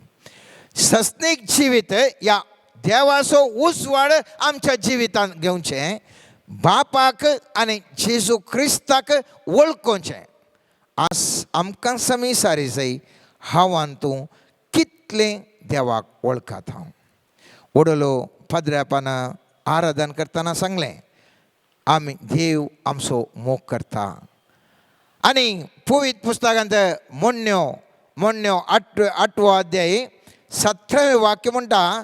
सस्नीक जिवीत या देवाचो उजवाड आमच्या जिवितांत घेवचें, बापाक आनी जेजू क्रिस्ताक वळखोचें. आमकां समी सारी जाय हांव आनी तूं कितलें देवाक वळखात. हांव वडलो पदऱ्यापान आराधन करतना सांगलें, आमी देव आमचो मोग करता. आनी पवित्र पुस्तकांत मोण्यो 8वो अध्याय 17वें वाक्य म्हणटा,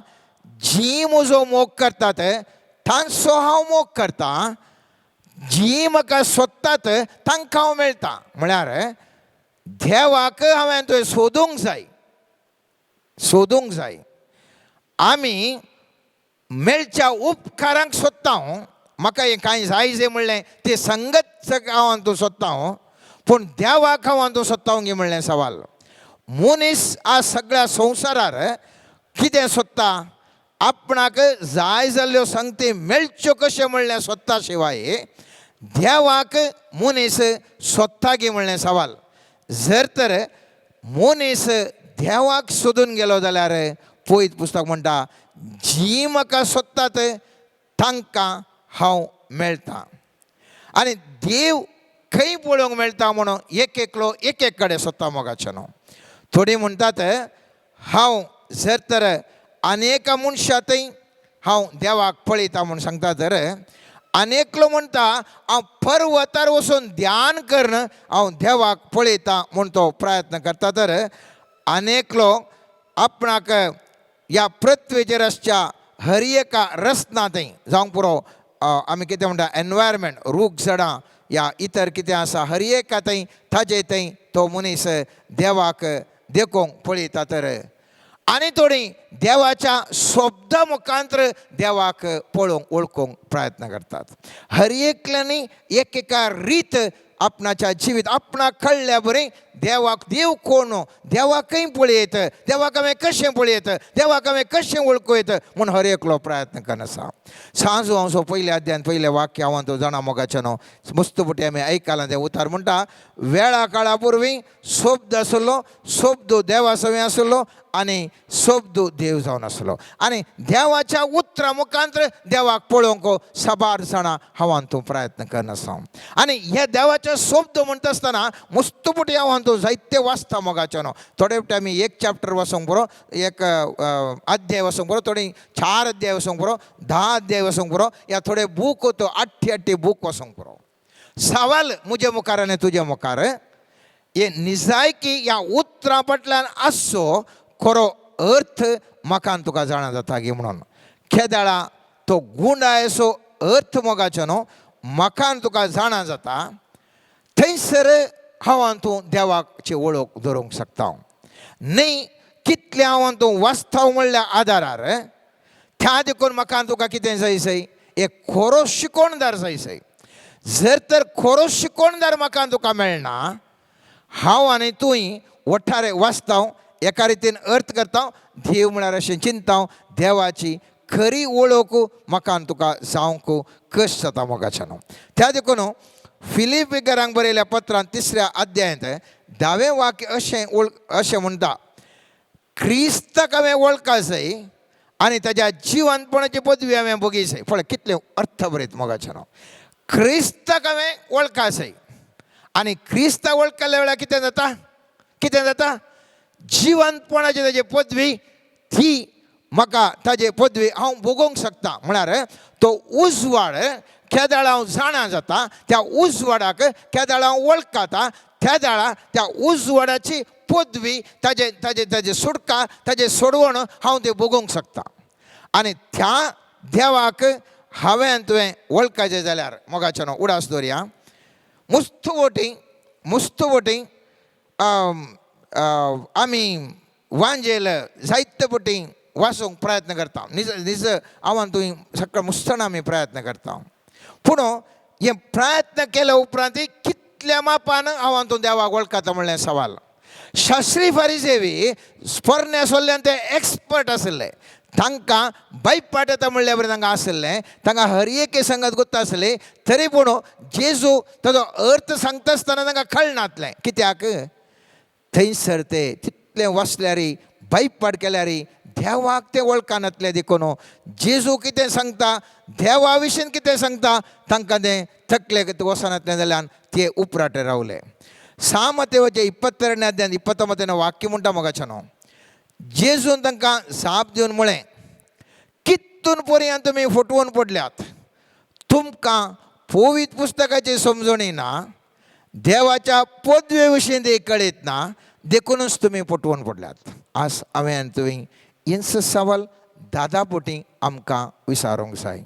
जी म्हजो मोग करतात तांचो हांव मोग करता, जी म्हाका सोदतात तांकां हांव मेळटा. म्हळ्यार देवाक हांवें थंय सोदूंक जाय. आमी मेळच्या उपकारांक सोदता हांव, म्हाका हें कांय जाय जें म्हणलें तें संगत हांव तूं सोदता हांव, पूण देवाक हांव तूं सोदता हांव गे म्हणलें सवाल. मनीस आज सगळ्या संवसारार कितें सोदता, आपणाक जाय जाल्ल्यो संगती मेळच्यो कशें म्हणलें सोदता शिवाय देवाक मनीस सोदता गे म्हणलें सवाल. जर तर मनीस देवाक सोदून गेलो जाल्यार पवित्र पुस्तक म्हणटा, जी म्हाका सोदतात तांकां हांव मेळटा. आनी देव खंय पळोवंक मेळटा म्हणून एक एकलो एक एक कडेन सोदता मोगाचें न्हू. थोडीं म्हणटात हांव जर तर अनेक मनशांतय हांव देवाक पळयता म्हूण सांगता, तर अनेकलो म्हणटा हांव पर्वतार वचून ध्यान करन हांव देवाक पळयता म्हूण तो प्रयत्न करता. तर अनेकलो आपणाक ह्या पृथ्वीचेर आसच्या हर एका रस्त्यांतय जावंक पुरो, आमी कितें म्हणटा एनवायरमेंट, रूख झाडां या इतर कितें आसा हर एकातय ताजे थंय तो मनीस देवाक देखूंक पळयता. तर आनी थोडीं देवाच्या शब्द मुखांतर देवाक पळोवंक वळखूंक प्रयत्न करतात. हर एकल्यांनी एक एका रीत आपणाच्या जिवीत आपणाक कळ्ळ्या बरें देवाक देव कोण, देवाकय पळयत, देवाक हांवें कशें पळयत, देवाक हांवें कशें वळखयत म्हूण हर एकलो प्रयत्न करनासा. सांजो हांव पयल्या अध्यायान पयलें वाक्य हांव तो जाणा मोगाचें न्हू, मस्तपटी आमी आयकलां तें उतार म्हणटा, वेळा काळा पुर्वी शब्द आसलो, शब्द देवा सवे आसलो आनी शब्द देव जावन आसलो. आनी देवाच्या उतरा मुखांतर देवाक पळोवंक साबार जाणां हांव तूं प्रयत्न करनासा. आनी हे देवाचे शब्द म्हणटा आसतना मस्तपटी हांव तूं जायते वाचता मोगाचें न्हू. थोडे फावटी आमी एक चॅप्टर वाचूंक पुरो, एक अध्याय वाचूंक पुरो, थोडी 4 अध्याय वाचूंक पुरो, 10 अध्याय वाचूंक पुरो, या थोडे बूक तो 8 बूक वाचूंक पुरो. सवाल म्हजे मुखार आनी तुजे मुखार, हे निजायकी ह्या उतरां फाटल्यान आसचो खरो अर्थ म्हाका आनी तुका जाणा जाता गे म्हणून. केदाळा तो गुंडायचो अर्थ मोगाचो न्हू म्हाका आनी तुका जाणा जाता, थंयसर हांव तूं देवाची वळख धरूंक शकता. न्ही कितलें हांव तूं वाचता म्हणल्या आदारार त्या देखून म्हाका तुका कितें जाय, एक खरो शिकोणदार जाय. जर तर खरो शिकोणदार म्हाका तुका मेळना, हांव आनी तूंय वठारे वाचता एका रितीन अर्थ करता देव म्हळ्यार अशें चिंता देवाची खरी वळख म्हाका आनी तुका जावंक कश जाता मोगाच्यान. त्या देखून फिलिपिकारांक बरयल्या पत्रांत 3ऱ्या अध्यायांत 10वें वाक्य अशें म्हणटा, क्रिस्ताक हांवें वळखा जाय आनी ताज्या जिवंतपणाची पदवी हांवें बगी जाय. पळय कितले अर्थ बरयत मोगाच्यान. क्रिस्ताक हांवें वळखा जाय आनी क्रिस्ताक वळखल्या वेळार कितें जाता जिवंतपणाची ताजी पदवी ती म्हाका ताजे पदवी हांव भोगोवंक शकता. म्हळ्यार तो उजवाड केदाळ हांव जाणा जाता, त्या उजवाडाक केदाळ हांव वळखता, त्या दाळा त्या उजवाडाची पदवी ताजे सुटका ताजे सोडवण हांव तें भोगोवंक शकता. आनी त्या देवाक हांवें तुवें वळखचें जाल्यार मोगाच्यान उडास दवरया. मुस्तवटी आमी वांजेल जायते पटी वाचूंक प्रयत्न करता. निज हांवान तुवें सकाळ मुसतना आमी प्रयत्न करता. पूण हे प्रयत्न केल्या उपरांत कितल्या मापान हांवान तूं देवाक वळखता म्हणलें सवाल. शास्त्री फारिसेवी स्पर्ण्या सोल्ल्यान ते एक्सपर्ट आसले. तांकां बैपाट येता म्हणल्या बरें तांकां आसलें, तांकां हर एके संगत गुत्ता आसली. तरी पूण जेजू ताजो अर्थ सांगता आसतना तांकां कळनातलें. कित्याक थंयसर ते तितलें वाचल्यार बैपाट केल्यार देवाक ते वळखनातले. देखून जेजू कितें सांगता देवा विशीं कितें सांगता तांकां तें थकले वचनातलें जाल्यार ते उपराटे रावले. सामतेवाचे 22 अध्यायान 29 वाक्य म्हणटा मोगाच्यान, जेजून तांकां जाप दिवन म्हळें, कितून पर्यंत तुमी फटवून पडल्यात. तुमकां पवित्र पुस्तकाची समजणी ना, देवाच्या पदवे विशीं ते कळयत ना, देखूनच तुमी फटवून पडल्यात. आज हांवें आनी तुवें हेंच सवाल दादापोटी आमकां विचारूंक जाय.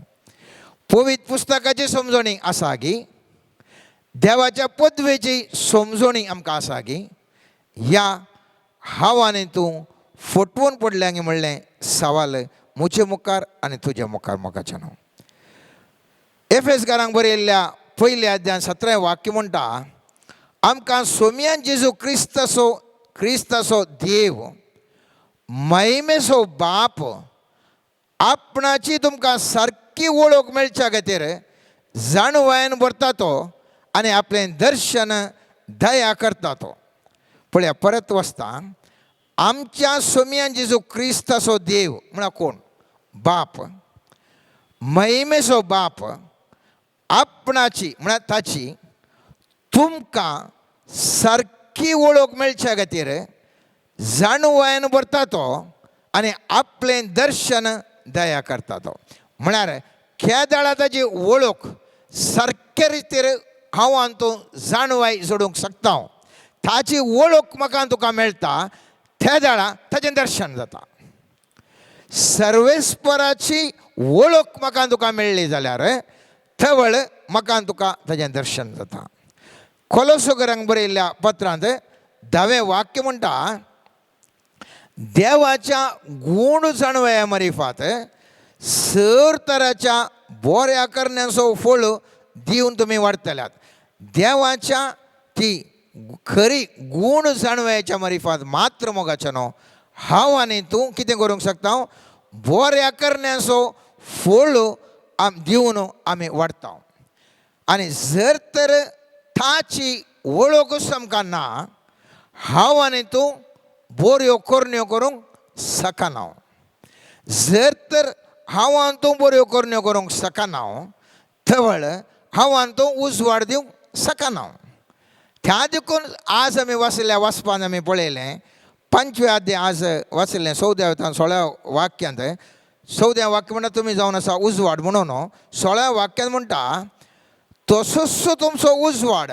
पवित्र पुस्तकाची समजणी आसा गी, देवाच्या पदवेची समजणी आमकां आसा गी, ह्या हांव आनी तूं फटवून पडल्यांगे म्हणलें सवाल म्हजे मुखार आनी तुजे मुखार मोगाच्यान. एफेसकारांक बरयल्ल्या 1 अध्यायान 17 वाक्य म्हणटा, आमकां सोमयान जेजू क्रिस्ताचो देव महिमेचो बाप आपणाची तुमकां सारकी वळख मेळच्या खातीर जाणवायन भरता तो आनी आपलें दर्शन दया करता तो. पळया परत वाचता, आमच्या सोमयान जेजू क्रिस्ताचो देव म्हळ्यार कोण? बाप. महिमेचो बाप आपणाची म्हळ्यार ताची तुमकां सारकी वळख मेळच्या खातीर जाणवायन भरता तो आनी आपलें दर्शन दया करता तो. म्हळ्यार केदाळा ताजी वळख सारके रितीर हांव आनी तूं जाणवाय जोडूंक शकता. ताची वळख म्हाका तुका मेळटा, त्या दाळा ताचें दर्शन जाता. सर्वेस्पराची वळख म्हाका तुका मेळ्ळी जाल्यार थवळ म्हाका तुका ताचें दर्शन जाता. कोलोसांक बरयल्ल्या पत्रांत 10वें वाक्य म्हणटा, देवाच्या गूण जाणवया मार्फत सर तराच्या बऱ्या करण्याचो फळ दिवन तुमी वाडटल्यात. देवाच्या ती खरी गूण जाणवयाच्या मार्फत मात्र मोगाच्यान हांव आनी तूं कितें करूंक शकता? बऱ्या करण्याचो फळ दिवन आमी वाडटा. आनी जर तर ताची वळखूच आमकां ना, हांव आनी तूं बऱ्यो करण्यो करूंक शकना. जर तर हांव आनी तूं बऱ्यो करण्यो करूंक शकना, थवळ हांव आनी तूं उजवाड दिवंक शकना. त्या देखून आज आमी वाचपान आमी पळयलें 5वें अध्याय आज वाचलें 16व्या वाक्यांत. 14व्या वाक्य म्हणटा तुमी जावन आसा उजवाड म्हणून. 16व्या वाक्यांत म्हणटा, तसोच तुमचो उजवाड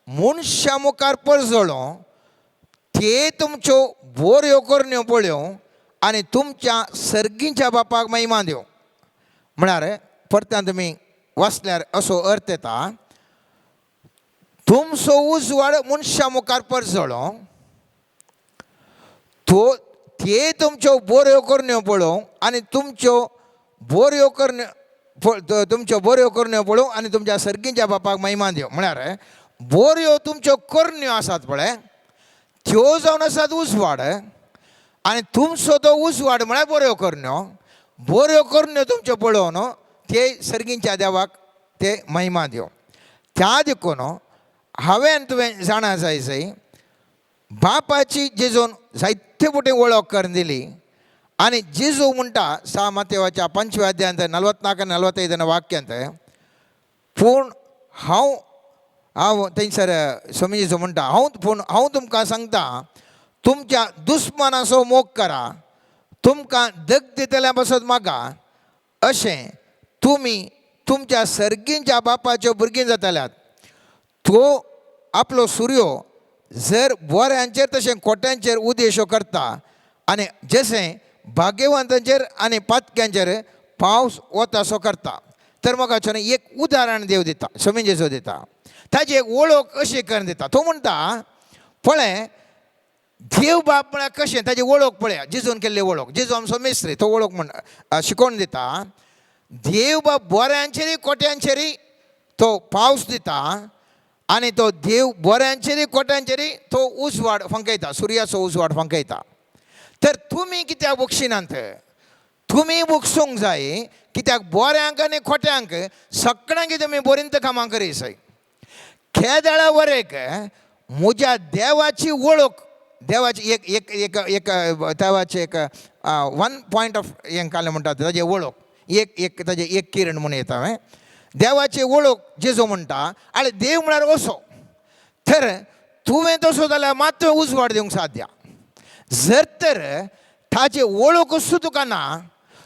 मनशा मुखार परजळो, ते तुमच्यो बऱ्यो करण्यो पळयो आनी तुमच्या सर्गींच्या बापाक महिमा दिवं. म्हळ्यार परत्यान तुमी वाचल्यार असो अर्थ येता, तुमचो उजवाड मनशा मुखार परजळो, ते तुमच्यो बऱ्यो करण्यो पळोवं आनी तुमच्यो बऱ्यो करण्यो पळोवं आनी तुमच्या सर्गींच्या बापाक महिमा दिवं. म्हळ्यार बोऱ्यो तुमच्यो करण्यो आसात पळय त्यो जावन आसात उसवाड आनी तुमचो तो उसवाड म्हळ्यार बऱ्यो करण्यो तुमच्यो पळोवन ते सर्गींच्या देवाक ते महिमा दिव. त्या देखून हांवें तुवें जाणा जाय सई बापाची जेजून जायते फुटी वळख करून दिली आनी जेजू म्हणटा 6 मत्तेवाच्या 5व्या अध्यायांत 44-45 वाक्यांत पूण हांव थंयसर स्वामी जेजू म्हणटा हांव तुमकां सांगता तुमच्या दुस्मनाचो मोग करा, तुमकां दग दितल्या पासत मागा, अशें तुमी तुमच्या सर्गींच्या बापाच्यो भुरगीं जातल्यात. तो आपलो सूर्यो जर बऱ्यांचेर तशें खोट्यांचेर उदेशो करता आनी जशें भाग्यवंतांचेर आनी पातक्यांचेर पावस वतासो करता. तर म्हाका एक उदाहरण देव दिता, स्वामी जेजू दिता. ताची एक वळख अशी करून दिता. तो म्हणटा पळय देव बाप म्हळ्यार कशें ताची वळख पळया, जेजून केल्ली वळख. जेजू आमचो मेस्त्री, तो वळख शिकोवन दिता. देव बाप बऱ्यांचेरय खोट्यांचेरय तो पावस दिता आनी तो देव बऱ्यांचेरय खोट्यांचेरय तो उसवाड फंकयता, सुर्याचो उसवाड फंकयता. तर तुमी कित्याक बक्षिनांत तुमी बक्षूंक जाय, कित्याक बऱ्यांक आनी खोट्यांक सगळ्यांक तुमी बरींत कामां करीसय. खेदाळा वरेक म्हज्या देवाची वळख, देवाची एक एक एक एक देवाचे एक 1 पॉयंट ऑफ हें कालें म्हणटात ताजें वळख, एक ताजें एक किरण म्हणून येता. हांवें देवाची वळख जेजू म्हणटा आनी देव म्हळ्यार असो. तर तुवें तसो जाल्यार मात तुवें उजवाड दिवंक साध्या. जर तर ताची वळखूच तुका ना,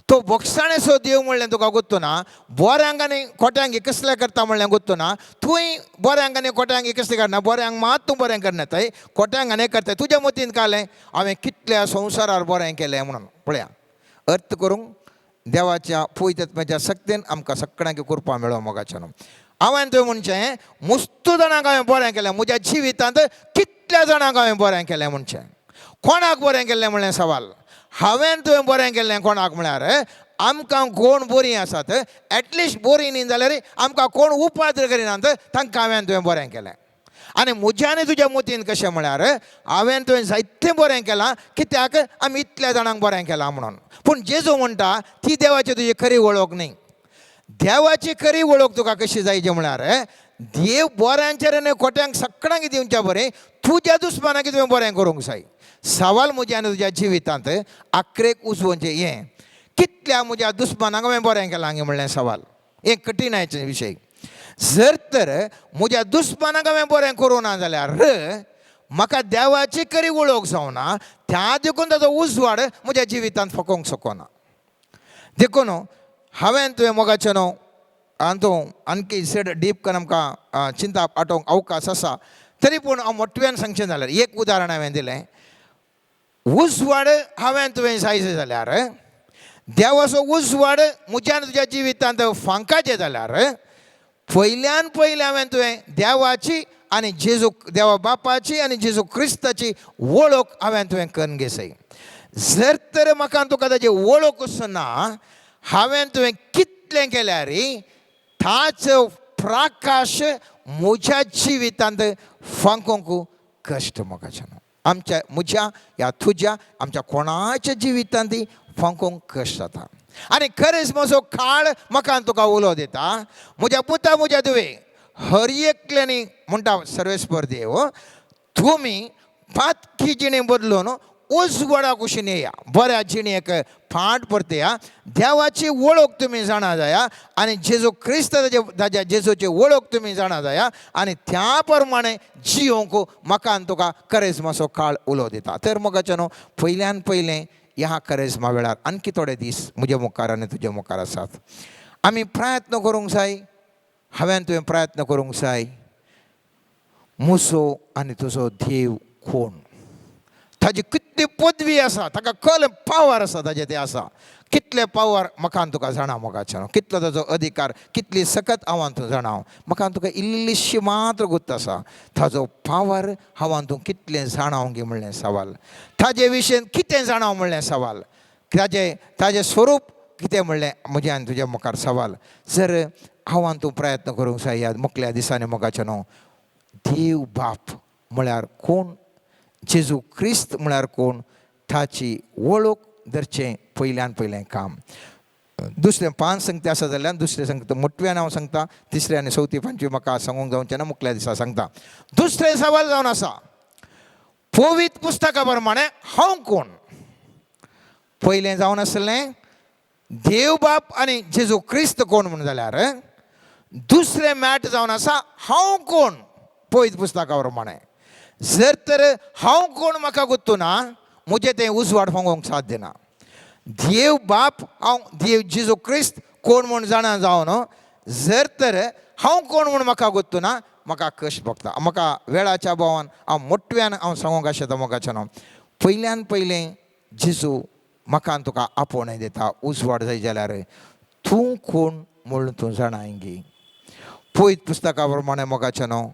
तो बक्षाणेचो देव म्हणलें तुका गुत्तो ना, बऱ्यांक आनी खोट्यांक कसलें करता म्हणलें गुत्तो ना. तुवें बऱ्यांक आनी खोट्यांक कसलें करना, बऱ्यांक मात तूं बरें करनाताय, खोट्यांक आनी करताय. तुज्या मतीन कालें हांवें कितल्या संवसारार बरें केलें म्हणून. पळया अर्थ करूंक देवाच्या पवित्रत्म्याच्या शक्तीन आमकां सगळ्यांक कृपा मेळो मोगाच्यान. हांवें तुवें म्हणचें मुस्तू जाणांक हांवें बरें केलें, म्हज्या जिवितांत कितल्या जाणांक हांवें बरें केलें म्हणचें. कोणाक बरें केल्लें म्हणलें सवाल. हांवें तुवें बरें केल्लें कोणाक म्हळ्यार आमकां कोण बरीं आसात, एटलिस्ट बरीं न्ही जाल्यार आमकां कोण उपाद्र करिनात तांकां हांवें तुवें बरें केलें. आनी म्हज्या आनी तुज्या मतीन कशें म्हळ्यार हांवें तुवें जायतें बरें केलां, कित्याक आमी इतल्या जाणांक बरें केलां म्हणून. पूण जेजू म्हणटा ती देवाची तुजी खरी वळख न्ही. देवाची खरी वळख तुका कशी जायची म्हळ्यार देव बऱ्यांचेर आनी खोट्यांक सगळ्यांक दिवच्या बरें, तुज्या दुस्मानाक तुवें बरें करूंक जाय. सवाल म्हज्या आनी तुज्या जिवितांत आखरेक उजवोवचें हें कितल्या म्हज्या दुस्मानाक हांवें बरें केलां हांवें म्हणलें सवाल. हें कठीणायेचें विशय. जर तर म्हज्या दुस्मानाक हांवें बरें करूं ना जाल्यार म्हाका देवाची खरी वळख जावना, त्या देखून ताचो उजवाड म्हज्या जिवितांत फकोवंक शकना. देखून हांवें तुवें मोगाचें न्हू हातूंत आणकी चड डीप करून आमकां चिंता आटोवंक अवकाश आसा. तरी पूण हांव मोठ्यान सांगचें जाल्यार एक उदाहरण हांवें दिलें. उजवाड हांवें तुवें जायचें जाल्यार देवाचो उजवाड म्हज्या आनी तुज्या जिवितांत फांकाचें जाल्यार पयल्यान पयलें हांवें तुवें देवाची आनी जेजू देवा बापाची आनी जेजू क्रिस्ताची वळख हांवें तुवें करून घेसय. जर तर म्हाका तुका ताची वळखूच ना, हांवें तुवें कितलें केल्यार ताचो प्रकाश म्हज्या जिवितांत फांकूंक कश्ट मोगाचें न्हू. आमच्या म्हज्या या तुज्या आमच्या कोणाच्या जिवितांत फांकूंक कश्ट जाता. आनी खरेंच म्हजो काळ म्हाका तुका उलो दिता. म्हज्या पुता म्हज्या दुवे हर एकल्यानी म्हणटा सर्वेस्पर देव तुमी पातकी जिणे बदलून उजवाडा कुशीन येया, बऱ्या जिणेक फाट परतया. देवाची वळख तुमी जाणा जाया आनी जेजू क्रिस्त ताज्या जेजूची वळख तुमी जाणा जाया आनी त्या प्रमाणे जियोंक म्हाका तुका खरेंच मातसो काळ उलो दिता. तर मोगाचें न्हू पयल्यान पयलें ह्या करेजमा वेळार आणखी थोडे दीस म्हज्या मुखार आनी तुज्या मुखार आसात. आमी प्रयत्न करूंक जाय, हांवें तुवें प्रयत्न करूंक जाय. म्हजो आनी तुजो देव कोण, ताजी कितली पदवी आसा, ताका कल पावर आसा ताजें तें आसा. कितले पावर म्हाका तुका जाणा मोगाचें, कितलो ताजो अधिकार, कितली सकत हांव तूं जाणाव. म्हाका तुका इल्लीशी मात्र गुत्त आसा ताजो पावर हांव तूं कितलें जाणाव गे म्हणलें सवाल. ताजे विशयेन कितें जाणाव म्हणलें सवाल. ताजें स्वरूप कितें म्हणलें म्हज्या आनी तुज्या मुखार सवाल. जर हांव तूं प्रयत्न करूंक जाय ह्या मुखल्या दिसांनी मोगाचें न्हू देव बाप म्हळ्यार कोण, जेजू क्रिस्त म्हळ्यार कोण, ताची वळख धरचें पयलें काम. दुसरें 5 संगती आसा जाल्यार दुसरें संगती मोठव्यान हांव सांगता, तिसरें आनी चवथी 5वी म्हाका सांगूंक जावचें ना, मुखल्या दिसा सांगता. दुसरें सवाल जावन आसा, पवित्र पुस्तका प्रमाणे हांव कोण. पयलें जावन आसलें देव बाप आनी जेजू क्रिस्त कोण म्हणून जाल्यार दुसरें मॅट जावन आसा हांव कोण पवित्र पुस्तका प्रमाणे. जर तर हांव कोण म्हाका गुर्तू ना, म्हजें तें उजवाड सांगूंक साध्य ना. देव बाप हांव देव जेजू क्रिस्त कोण म्हूण जाणा जावन जर तर हांव कोण म्हूण म्हाका गुर्तू ना, म्हाका कश्ट भोगता. म्हाका वेळाच्या बोवान हांव मोठव्यान हांव सांगूंक आशेता मोगाचें न्हू. पयलें जेजू म्हाका आनी तुका आपोवणें दिता. उजवाड जाय जाल्यार तूं कोण म्हूण तूं जाणा इंगी. पवित्र पुस्तका प्रमाणे मोगाचें न्हू,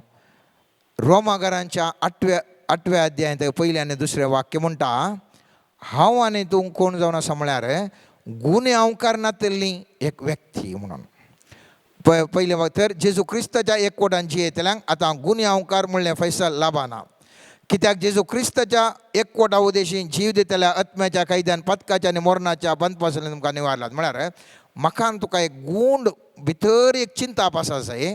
रोमाकारांच्या 8व्या अध्यायांत पयलें आनी दुसरें वाक्य म्हणटा, हांव आनी तूं कोण जावन आसा म्हळ्यार गुणे अवकारणांतली एक व्यक्ती म्हणून. पयलें तर जेजू क्रिस्ताच्या एकवटान जियेतल्यांक आतां गुणे अवकार म्हणलें फैसल लाभना. कित्याक जेजू क्रिस्ताच्या एकवटा उदेशी जीव दितल्या आत्म्याच्या कैद्यान पदकाच्या आनी मरणाच्या बंद पासून तुमकां निवारलात. म्हळ्यार म्हाका आनी तुका एक गूंड भितर एक चिंताप आसा जाय,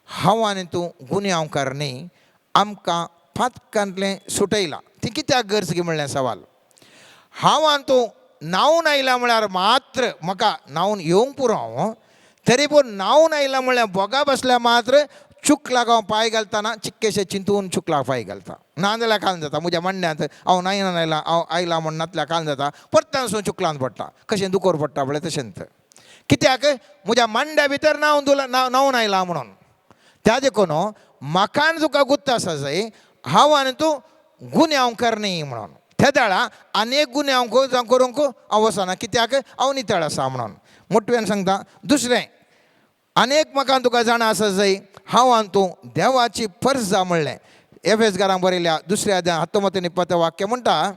हांव आनी तूं गुणे अवकार न्ही, आमकां पातकांतलें सुटयलां. ती कित्याक गरज गे म्हणलें सवाल. हांव आनी तूं न्हांवन आयला म्हळ्यार मात्र म्हाका न्हांवन येवंक पुरो हांव, तरी पूण न्हांवन आयला म्हळ्यार बोगा बसल्यार मात्र चुकलाक हांव पांय घालतना चिक्केशें चिंतून चुकलाक पांय घालता. ना जाल्यार काल जाता म्हज्या मांड्यांत हांव न्हांयन आयला, हांव आयला म्हण नातल्या काल जाता, परतांसून चुकलांत पडटा. कशें दुकोर पडटा पळय तशेंच. कित्याक म्हज्या मांड्या भितर न्हांवन आयला म्हणून. त्या देखून म्हाका आनी तुका गुर्त आसा जाय, हांव आनी तूं गुणे अवकार न्ही म्हणून. त्या दाळा आनी गुणे हांव करूंक हांव वचना, कित्याक हांव नितळ आसा म्हणून. मोठव्यान सांगता. दुसरें आनीक म्हाका तुका जाणा आसा जाय, हांव आनी तूं देवाची परजा म्हणलें. एफेसकारांक बरयल्या 2 अध्याय 19-20 वाक्य म्हणटा,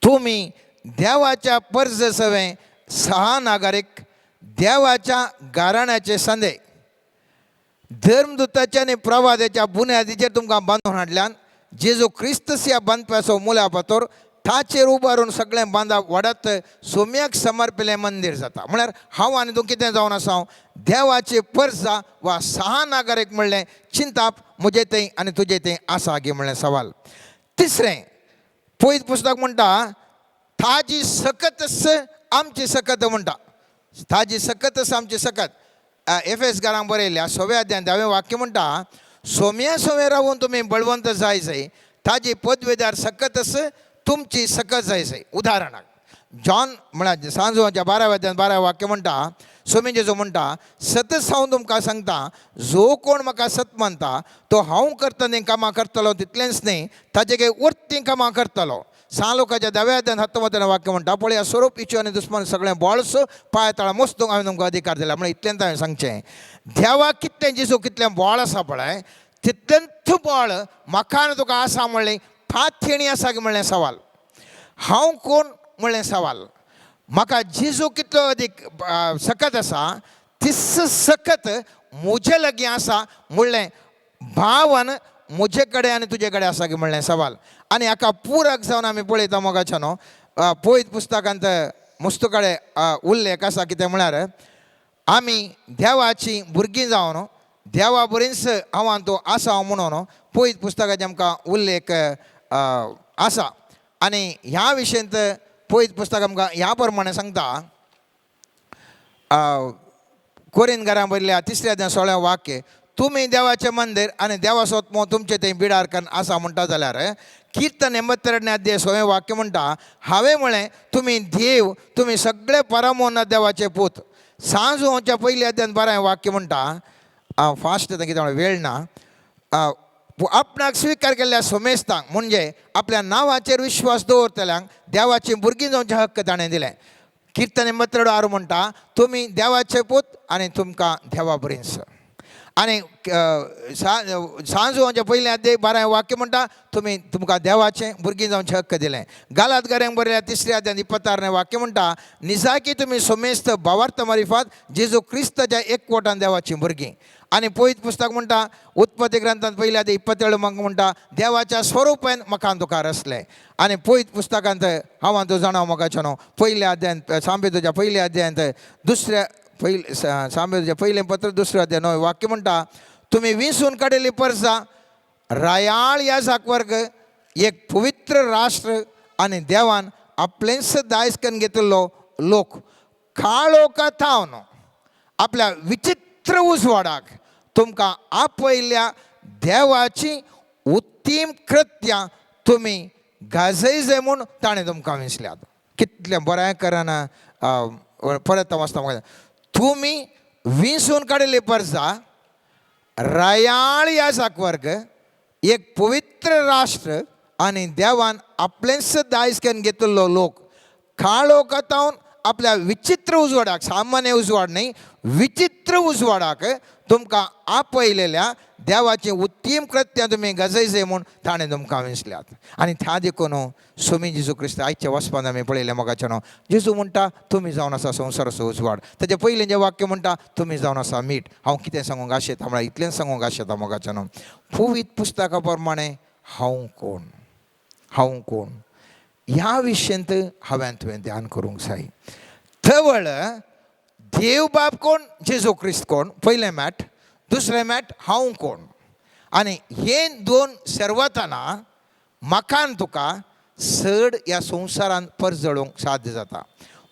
तुमी देवाच्या परज सवें सहनागरीक, देवाच्या गाराण्याचे संदे, धर्मदुताच्या आनी प्रवादाच्या बुन्यादीचेर तुमकां बांदून हाडल्यान जेजू क्रिस्तस ह्या बांदप्याचो मुळापातोर ताचेर उबारून सगळें बांदप वाडत सोम्याक समर्पिल्लें मंदीर जाता. म्हळ्यार हांव आनी तूं कितें जावन आसा, देवाचे परजा वा सहनागरीक म्हणलें चिंताप म्हजें तें आनी तुजें तें आसा गे म्हणलें सवाल. तिसरें पवित्र पुस्तक म्हणटा, ताजी सकतस आमची सकत म्हणटा. ताजी सकतस आमची सकत. एफेसकारांक बरयल्या 6व्या अध्यायात 10वें वाक्य म्हणटा, सोम्या सोम्या रावून तुमी बळवंत जाय जाय, ताजी पदवेदार सकतस तुमची सकत जाय जाय. उदाहरणाक जॉन म्हळ्यार सांजोच्या 12व्या अध्यायात 12वें वाक्य म्हणटा, सोमी जेजू म्हणटा, सतत हांव तुमकां सांगता, जो कोण म्हाका सत मानता तो हांव करता तें कामां करतलो, तितलेंच न्ही ताचे उरतीं कामां करतलो. लोकांच्या 10व्या अध्यायात 19वें वाक्य म्हणटा, पळय स्वरूप इच्छु आनी दुस्मान सगळें बोळस पायतळा मोस्तूंक हांवें तुमकां अधिकार दिला. म्हळ्यार इतलेंच हांवें सांगचें, देवाक कितलें जेजू कितलें बोळ आसा पळय, तितलेंच बोळ म्हाका आनी तुका आसा म्हणलें. फाथेणी आसा की म्हणलें सवाल. हांव कोण म्हणलें सवाल. म्हाका जेजू कितलो अदीक सकत आसा, तिस सकत म्हजे लागीं आसा म्हणलें भावान म्हजे कडेन आनी तुजे कडेन आसा की म्हणलें सवाल. आनी हाका पुरक जावन आमी पळयता मोगाचें न्हू, पवित्र पुस्तकांत मस्तू कडेन उल्लेख आसा. कितें म्हळ्यार आमी देवाची भुरगीं जावन देवा बरींच हांव आनी तूं आसा म्हणून पवित्र पुस्तकाचे आमकां उल्लेख आसा. आनी ह्या विशयंत पवित्र पुस्तक आमकां ह्या प्रमाणे सांगता. कोरिंथकारांक बरयल्या 3 अध्याय 16वें वाक्य, तुमी देवाचें मंदीर आनी देवाचो आत्मो तुमचे थंय बिडार करून आसा म्हणटा जाल्यार कीर्तन 82 अध्याय 6वें वाक्य म्हणटा, हांवें म्हळें तुमी देव, तुमी सगळे परमोन्नत देवाचे पूत. सांजोच्या 1 अध्यायात 12वें वाक्य म्हणटा, फास्ट कितें वेळ ना, आपणाक स्विकार केल्ल्या सोमेस्तांक म्हणजे आपल्या नांवाचेर विश्वास दवरतल्यांक देवाची भुरगीं जावचे हक्क ताणें दिलें. कीर्तन 82:6 म्हणटा, तुमी देवाचे पूत आनी तुमकां देवा बरींच. आणि सांजोवांच्या पयले अध्याय 12 वाक्य म्हणटा तुमकां देवाचें भुरगीं जावचे हक्क दिलें. गालातकारांक बरयल्या 3 अध्याय 26 वाक्य म्हणटा निजाकी तुमी सोमेस्त भावार्थ मारिफात जेजू क्रिस्ताच्या एकवटान देवाची भुरगीं. आणि पयत पुस्तक म्हणटा उत्पत्ती ग्रंथांत पयले अध्याय 27 म्हणटा देवाच्या स्वरुपान म्हाका तुका रचलें. आणि पयत पुस्तकांत हांव तूं जाणां म्हाका न्हू पयल्या अध्यायांत सांबेदूच्या पयल्या अध्यायांत सांबेदूच्या पयलें पत्र 2 अध्याय 9 वाक्य म्हणटा तुमी विंसून काडिल्ली परसा रायाळ याजक वर्ग एक पवित्र राष्ट्र आणि देवान आपलेंच दायज करून घेतिल्लो लोक काळोखांत थावन आपल्या विचित्र उजवाडाक तुमकां आपयल्या देवाची उत्तीम कृत्यां तुमी गाजयजे म्हूण ताणें तुमकां विंसल्यात. कितलें बरें करान परत वाचता म्हाका तुमी विंसून काडिल्ली परसा रायाळ याजक वर्ग एक पवित्र राष्ट्र आणि देवान आपलेंच दायज करून घेतिल्लो लोक काळोखांत थावन आपल्या विचित्र उजवाडाक सामान्य उजवाड न्ही विचित्र उजवाडाक तुमकां आपयलेल्या देवाची उत्तीम कृत्यां तुमी गजयजे म्हूण ताणें तुमकां विंसल्यात. आनी त्या देखून स्वामी जेजू क्रिस्त आयच्या वचपान आमी पळयलें मोगाचें न्हू जेजू म्हणटा तुमी जावन आसा संवसाराचो उजवाड. तेजे पयलें जें वाक्य म्हणटा तुमी जावन आसा मीठ. हांव कितें सांगूंक आशेता म्हळ्यार इतलें सांगूंक आशेता मोगाचें न्हू पवित्र पुस्तका प्रमाणे हांव कोण ह्या विशयंत हांवें तुवें ध्यान करूंक जाय. थवळ देव बाब कोण जेजू क्रिस्त कोण पयलें मॅट दुसरें मॅट हांव कोण. आनी हे दोन सर्वताना म्हाका आनी तुका चड ह्या संवसारांत परजळोवंक साध्य जाता.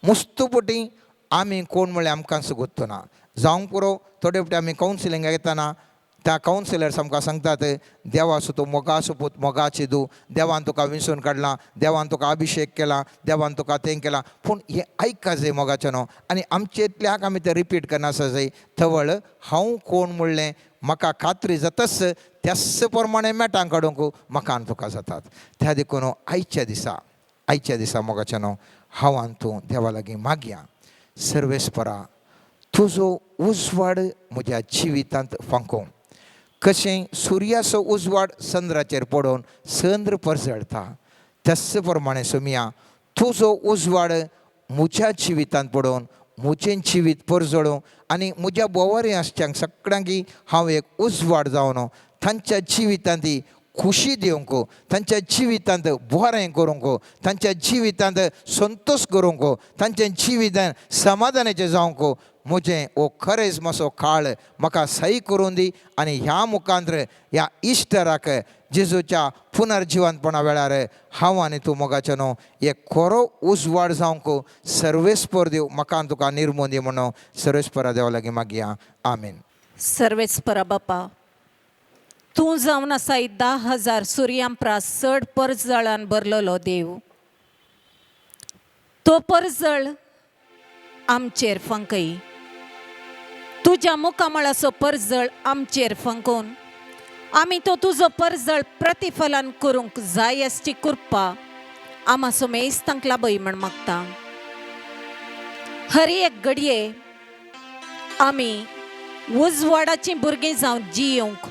मुस्तुपटी आमी कोण म्हणल्यार आमकांच गोत्तो ना. जावंक पुरो थोडे फावटी आमी कावन्सिलिंगाक येताना त्या कावन्सिलर्स आमकां सांगतात देवा असो तूं मोगाचो पूत मोगाची दू देवान तुका विंसून काडलां देवान तुका अभिशेक केला देवान तुका तें केलां. पूण हें आयका जाय मोगाचें न्हू आनी आमचे इतल्याक आमी तें रिपीट करनासा जाय. थवळ हांव कोण म्हणलें म्हाका खात्री जाताच त्याच प्रमाणे मेटां काडूंक म्हाका आनी तुका जातात. त्या देखून आयच्या दिसा मोगाचें न्हू हांव आनी तूं देवा लागीं मागया सर्वेस्परा तुजो उजवाड म्हज्या जिवितांत फांको. कशें सुर्याचो उजवाड चंद्राचेर पडोवन चंद्र परजळटा त्याच प्रमाणे सोमिया तुजो उजवाड म्हज्या जिवितांत पडोवन म्हजें जिवीत परजळूं आनी म्हज्या बोवारी आसच्यांक सगळ्यांक हांव एक उजवाड जावन तांच्या जिवितांत खुशी दिवंक तांच्या जिवितांत बरें करूंक तांच्या जिवितांत संतोश करूंक तांच्या जिवितांत समाधानाचें जावंक म्हजें हो खरेंच मातसो काळ म्हाका सही करून दी. आनी ह्या मुखांत्र ह्या इश्टराक जेजूच्या पुनर्जिवनपणा वेळार हांव आनी तूं मोगाचें न्हू एक खरो उजवाड जावंक सर्वेस्पर देव म्हाका आनी तुका निर्मो दी म्हणून सर्वेस्परा देवा लागीं मागया आमीन. सर्वेस्परा बापा तूं जावन आसा 10,000 सुर्यांपरा चड परजळान भरलेलो देव. तो परजळ आमचेर फंकय तुज्या मुखामळाचो परजळ आमचेर फंकोवन आमी तो तुजो परजळ प्रतिफलन करूंक जाय आसची कृपा आमा सोमेस्तांक लाभय म्हण मागता. हर एक घडये आमी उजवाडाचीं भुरगीं जावन जियोंक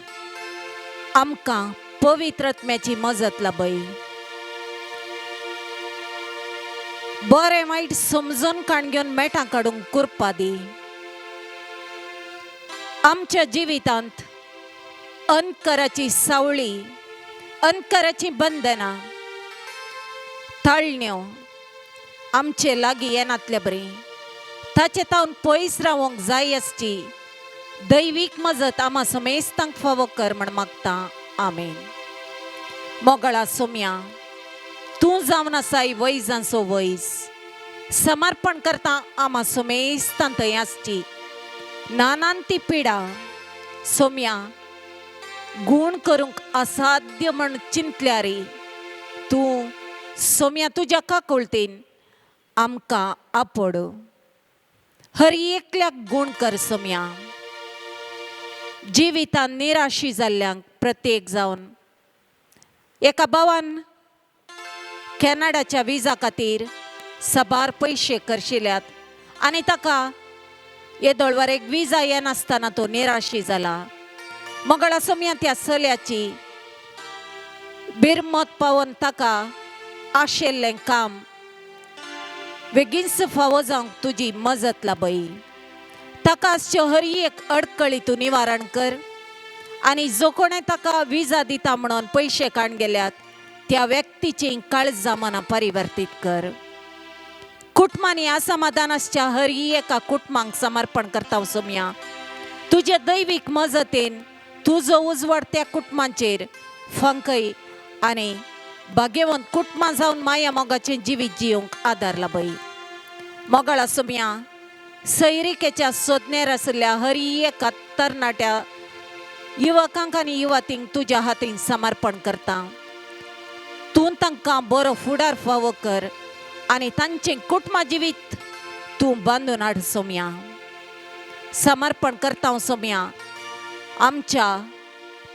आमकां पवित्रात्म्याची मजत लाभय. बरें वायट समजून काण घेवन मेटां काडूंक कृपा दी. आमच्या जिवितांत अंधकाराची सावळी अंधकाराची बंधनां ताळण्यो आमचे लागीं येनातले बरें ताचे तावन पयस रावंक जाय आसची दैवीक मजत आमा समेस्तांक फावो कर म्हण मागता आमेन. मोगळा सोम्या तूं जावन आसाय वैजांचो वैज समर्पण करता आमा सोमेस्तां थंय आसची नानांती पिडा सोम्या गूण करूंक असाध्य म्हण चिंतल्यार तूं सोम्या तुज्या काकुळतीन आमकां आपड. हर एकल्याक गूण कर सोम्या. जिवितांत निराशी जाल्ल्यांक प्रत्येक जावन एका भावान कॅनडाच्या विजा खातीर सबार पयशे करशिल्ल्यात आनी ताका येदोळवर एक विजा येनासतना तो निराशी जाला. मंगळा समया त्या चल्याची बिरमत पावन ताका आशेल्लें काम बेगीनच फावो जावंक तुजी मजत लाबय. ताका आसच्यो हर एक अडकळी तूं निवारण कर आनी जो कोणें ताका विजा दिता म्हणून पयशे काण गेल्यात त्या व्यक्तीची काळजां मनां परिवर्तीत कर. कुटुंबांनी असमाधानाच्या हर एका कुटुंबांक समर्पण करता हांव सोम्या. तुजे दैवीक मजतेन तुजो उजवाड त्या कुटुंबांचेर फंकय आनी भाग्यवंत कुटुंबां जावन माया मोगाचें जिवीत जियोंक आदार लाबय. मोगाळ सोम्या सैरिकेच्या सोदनेर आशिल्ल्या हर एका तरणाट्या युवकांक आनी युवतींक तुज्या हातीन समर्पण करता. तूं तांकां बरो फुडार फावो कर आनी तांचें कुटुंबा जिवीत तूं बांदून हाड सोम्या. समर्पण करता हांव सोम्या आमच्या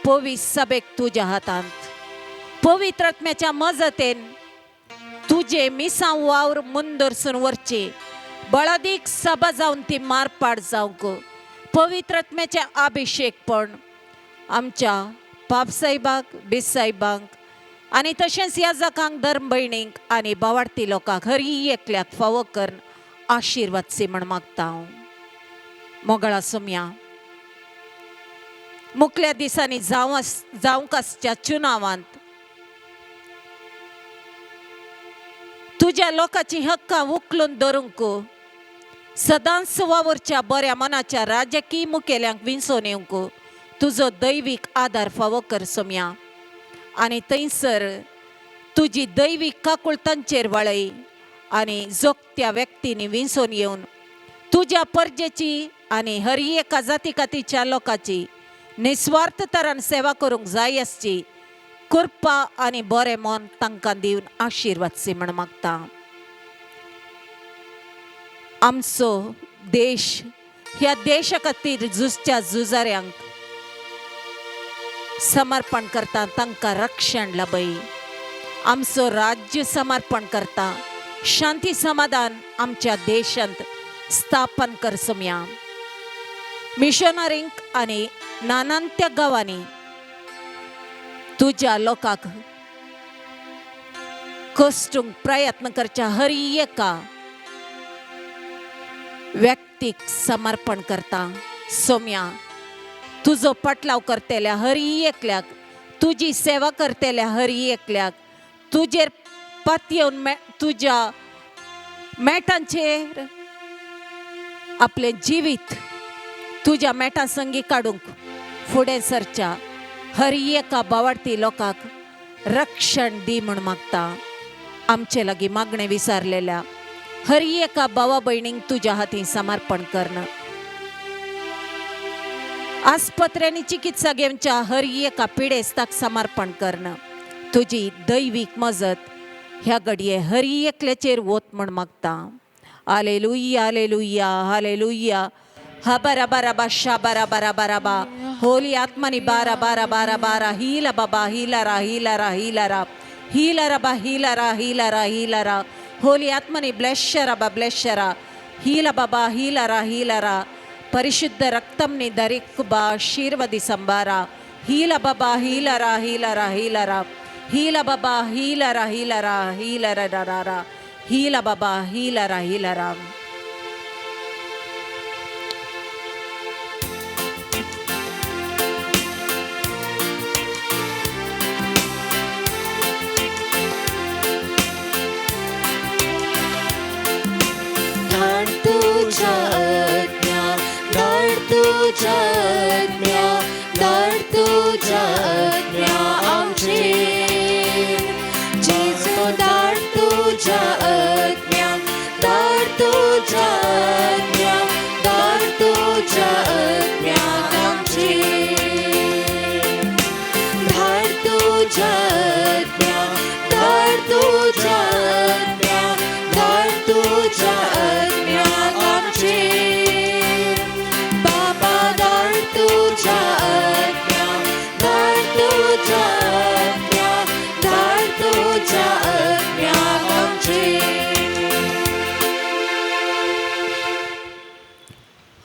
पवित्र सभेक तुज्या हातांत. पवित्र आत्म्याच्या मजतेन तुजे मिसांव वावर मुंदरसून वरचे बळादीक सभा जावन ती मारपाड जावंक पवित्र आत्म्याचे अभिषेकपण आमच्या बापसाहेबाक बिसाहेबांक आनी तशेंच याजकांक धर्म भयणींक आनी भावार्थी लोकांक हर एकल्याक फावो कर आशिर्वाद म्हण मागता हांव. मोगळा सोम्या मुखल्या दिसांनी जावंक आसच्या चुनावांत तुज्या लोकांची हक्कां उखलून धरूंक सदांच वावरच्या बऱ्या मनाच्या राजकीय मुखेल्यांक विंचोवन येवंक तुजो दैवीक आदार फावो कर सोम्या. आनी थंयसर तुजी दैवीक काकुळतांचेर वळय आनी जोगत्या व्यक्तींनी विंचोवन येवन तुज्या परजेची आनी हर एका जाती कातीच्या लोकांची निस्वार्थ तरान सेवा करूंक जाय आसची कृपा आनी बरें मन तांकां दिवन आशिर्वाद म्हण मागता. आमचो देश ह्या देशा खातीर झुजच्या झुजाऱ्यांक समर्पण करता तांकां रक्षण लाबय. आमचो राज्य समर्पण करता शांती समाधान आमच्या देशांत स्थापन कर सोम्या. मिशनरींक आनी नानांत्या गांवांनी तुज्या लोकांक कश्टूंक प्रयत्न करच्या हर एका व्यक्तीक समर्पण करता सोम्या. तुजो पटलाव करतेल्या हर एकल्याक तुजी सेवा करतेल्या हर एकल्याक तुजेर पात येवन तुज्या मेटांचेर आपले जिवीत तुज्या मेटां संगी काडूंक फुडें सरच्या हर एका भावार्थी लोकांक रक्षण दी म्हण मागता. आमचे लागीं मागणें विचारलेल्या हर एका भावा भयणींक तुज्या हातीन समर्पण करना. आस्पत्र्यांनी चिकित्सा घेवच्या हर एका पिडेस्ताक समर्पण करना. तुजी दैवीक मजत ह्या घडये हर एकल्याचेर वत म्हण मागता. Hallelujah hallelujah hallelujah. हा बरा बरा बा शा बरा बरा बरा बा होली आत्मानी बारा बारा बारा बारा हीला बाबा हीलारा हीलारा हीलारा हीलारा बा हीलारा हीलारा हीलारा होली आत्मानी ब्लेशरा बा ब्लेशरा हीला बाबा हीलारा हीलारा परिशुद्ध रक्तंनी दरिक बा आशीर्वादी संबारा हीला बाबा हीलारा हीलारा हीलारा हीला बाबा हीलारा हीलारा हीलारा हीला बाबा हीलारा हीलारा.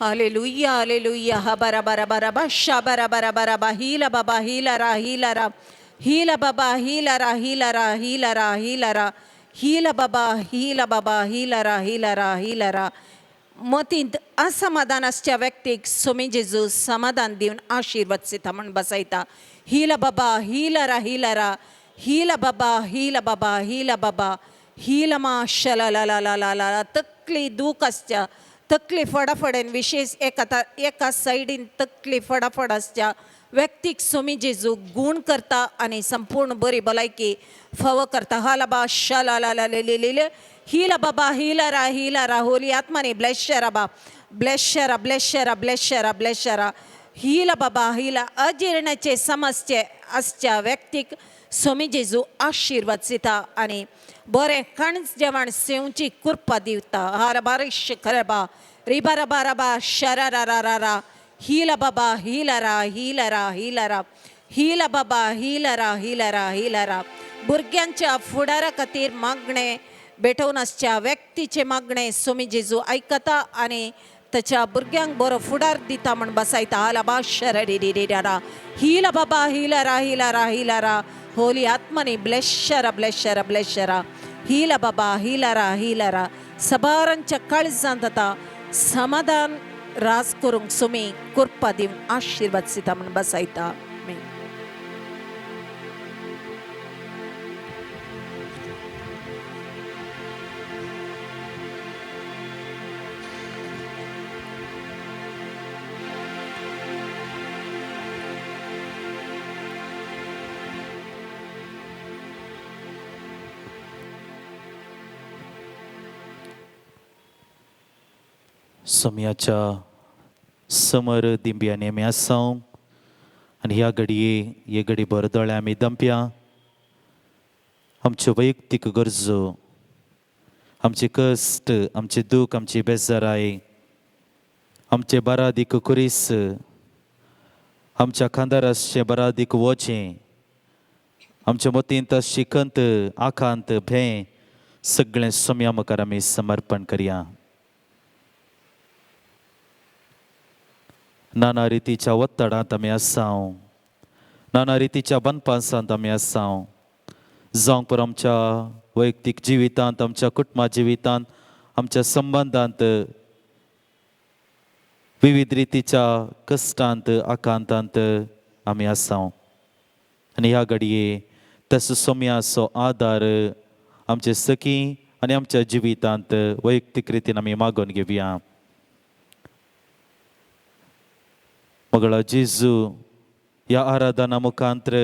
हालेलुया हालेलुया हा बरा बरा बरा बा शा बरा बरा बरा बा हिला बाबा हिला रा हिला बाबा हिला रा हिला बाबा हिला रा मतींत असमाधान असच्या व्यक्तीक सोमी जेजू समाधान दिवन आशीर्वाद सिता म्हण बसयता हिला बाबा हिला रा हिला बाबा हिला मा शला ला ला ला ला ला तकली दूख असच्या तकली फडाफडेन विशेष एका सायडीन तकली फडाफड असच्या व्यक्तीक सोमी जेजू गुण करता आणि संपूर्ण बरी भलायकी फव करता हाला बा शाला ला ला ले ले हिला बाबा हिला रा होली आत्माने ब्लेशरा बा ब्लेशरा हिला बाबा हिला अजीर्णाचे समस्ये असच्या व्यक्तीक सोमी जेजू आशीर्वाद सिता आणि बरें कणस जेवण सेवची कृपा दिवता हार बारिश खरबा रिबारा बाराबा शरा रा हिला बाबा हिला बाबा हिला रा भुरग्यांच्या फुडारा खातीर मागणे भेटोवन आसच्या व्यक्तीचे मागणे सोमी जेजू आयकता आणि त्याच्या भुरग्यांक बरो फुडार दिता म्हण बसयता हाला बा शरा रा हिला बाबा हिला रा होली आत्माने ब्लेशरा हिला बाबा हिला रा सबारांच्या काळजांत आता समाधान राज करूंक सोमी कृपा दिवन आशीर्वाद सिता म्हण बसयता सोम्याच्या समर दिंब्याने आमी आसां आनी ह्या घडये हे घडी भर दोळे आमी दंप्या आमच्यो वैयक्तीक गरजो आमचे कश्ट आमचे दूख आमची बेजाराय आमचे बरादीक कुरीस आमच्या खांदाराचे बरादीक वचें आमच्या मतींत शिकंत आखांत भें सगळें सोम्या मुखार आमी समर्पण करया नाना रितीच्या वत्तडांत आमी आसां नाना रितीच्या बनपासांत आमी आसां जावं पर आमच्या वैयक्तीक जिवितांत आमच्या कुटुंबा जिवितांत आमच्या संबंदांत विविध रितीच्या कश्टांत आकांतांत आमी आसां आनी ह्या घडये तसो सोम्याचो आदार आमचे सखी आनी आमच्या जिवितांत वैयक्तीक रितीन आमी मागून घेवया मगळा जेजू ह्या आराधना मुखांतर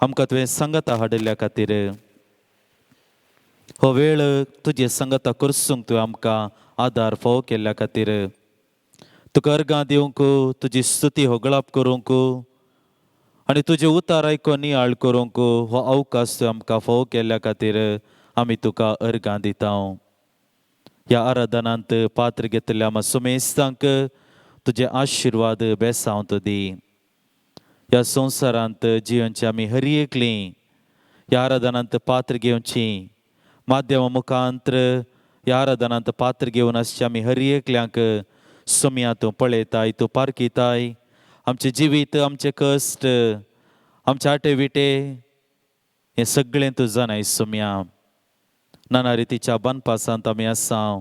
आमकां तुवें संगता हाडिल्ल्या खातीर हो वेळ तुजे संगता करसूंक तुवें आमकां आदार फोव केल्ल्या खातीर तुका अर्गां दिवंक तुजी स्तुती होगळाप करूंक आनी तुजे उतार आयकून नियाळ करूंक हो अवकाश तुवें आमकां फोव केल्ल्या खातीर आमी तुका अर्गां दिता ह्या आराधनांत पात्र घेतिल्ल्या आमच्या सुमेस्तांक तुजे आशिर्वाद बेसांवत दी ह्या संवसारांत जियोनची आमी हर एकलीं ह्या आराधनांत पात्र घेवची माध्यमा मुखांतर ह्या आराधनांत पात्र घेवन आसची आमी हर एकल्यांक सोम्या तूं पळयताय तूं पारखिताय आमचें जिवीत आमचे कश्ट आमचे आटे विटे हें सगळें तूं जाणाय सोम्या नाना रितीच्या बनपासांत आमी आसां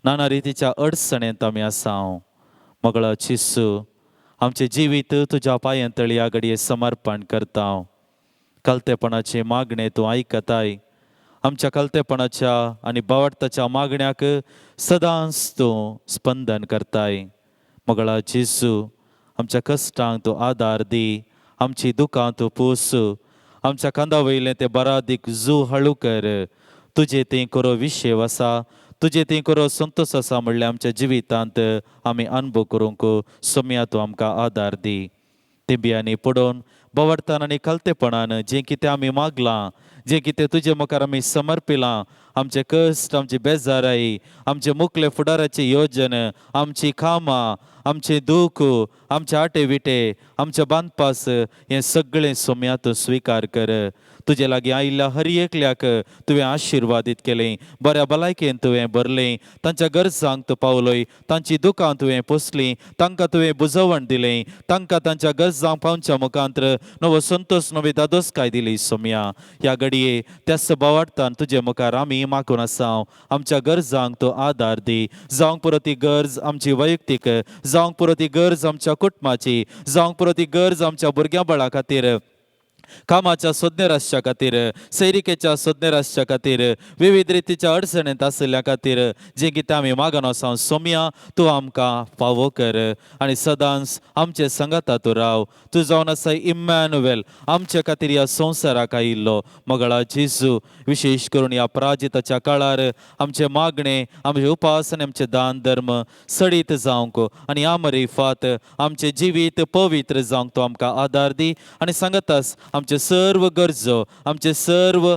नाना रितीच्या अडचणेंत आमी आसां मगळा चिसू आमचे जिवीत तुज्या पांयां ह्या घडये समर्पण करता कलतेपणाचे मागणे तूं आयकताय आमच्या कलतेपणाच्या आनी बावडताच्या मागण्याक सदांच तूं स्पंदन करताय मगळा जेजू आमच्या कश्टांक तूं आदार दी आमची दुखां तूं पूस आमच्या कांदा वयलें तें बरादीक जू हळू कर तुजें तें करो विशेव आसा तुजें तें करो संतोश आसा म्हणल्यार आमच्या जिवितांत आमी अनुभव करूंक सोम्या तूं आमकां आदार दी तेंबियांनी पडोवन बवडतान आनी कलतेपणान जें कितें आमी मागलां जें कितें तुजे मुखार आमी समर्पिलां आमचे कश्ट आमची बेजाराई आमचे मुखले फुडाराचे योजन आमची कामां आमचें दूख आमचे आटे विटे आमचे बांदपास हें सगळें सोम्या तूं स्विकार कर तुजे लागीं आयिल्ल्या हर एकल्याक तुवें आशिर्वादीत केलें, बऱ्या भलायकेन तुवें भरलें, तांच्या गरजांक तूं पावलोय, तांची दुकां तुवें पोसलीं, तांकां तुवें बुजवण दिलें, तांकां तांच्या गरजांक पावच्या मुखांतर नवो संतोश नवी दादोसकाय दिली. सोम्या ह्या घडये त्या सभावार्थान तुजे मुखार आमी मागून आसांव. आमच्या गरजांक तूं आदार दी. जावंक पुरो ती गरज आमची वैयक्तीक, जावंक पुरो ती गरज आमच्या कुटुंबाची, जावंक पुरो ती गरज आमच्या भुरग्यां बाळा खातीर, कामाच्या सोदनेरासच्या खातीर, सैरिकेच्या सोदनेरासच्या खातीर, विविध रितीच्या अडचणींत आसल्या खातीर जें कितें आमी मागन आसां, सोम्या तूं आमकां फावो कर आनी सदांच आमचे संगाता तूं राव. तूं जावन आसा इम्मॅन्युएल, आमचे खातीर ह्या संवसाराक आयिल्लो मोगळा जेजू. विशेश करून ह्या पराजिताच्या काळार आमचे मागणे, आमचे उपास आनी आमचे दान धर्म सडीत जावंक आनी आमरिफात आमचे जिवीत पवित्र जावंक तूं आमकां आदार दी. आनी सांगतास आमचे सर्व गरजो, आमचे सर्व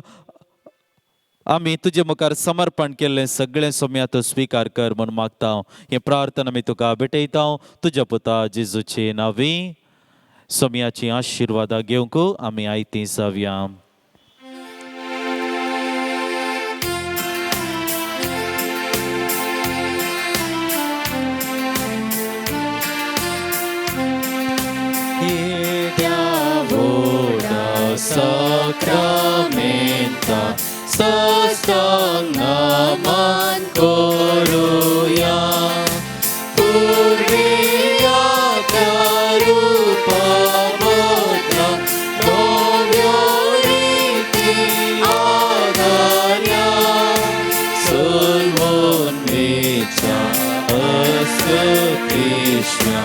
आमी तुजे मुखार समर्पण केल्लें सगळें सोम्या तूं स्विकार कर म्हूण मागता. हें प्रार्थना आमी तुका भेटयता तुज्या पुता जेजूचे नांवी. सोम्याची आशिर्वादां घेवंक आमी आयतीं जावया. Sacramenta sastangaman koruya purviya karupamatra novyoriti adarya solvon mecha asu Krishna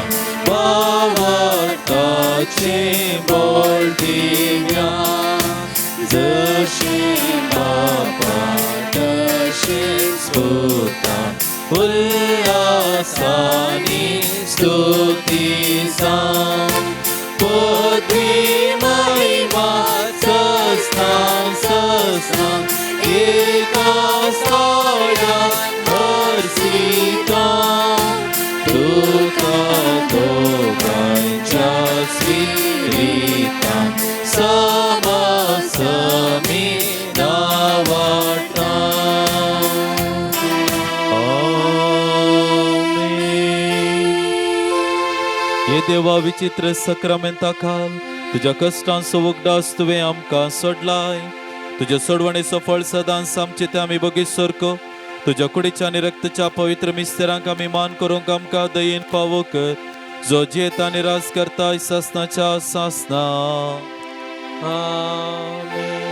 Bhavatache Boldivya Zashi Baba Dashin Sputa Ullasani Stuti Sam Podvi Mahima Sasnam Eka Sada Harsitam Duka Dogancha Sviritam Samasami Navatam. Amen. ये देवा विचित्र सक्रामेंता खाल तुझ्या कष्टांचो उगडास तुवें आमकां सोडलाय. तुज्या सोडवणेचो फळ सदांच आमचे ते आमी बगीसरको. तुज्या कुडीच्या आनी रक्तच्या पवित्र मिस्तेरांक आमी मान करूंक आमकां दयेन फावो कर. जो जेता आनी रास करता सासनाच्या सासना. आमेन.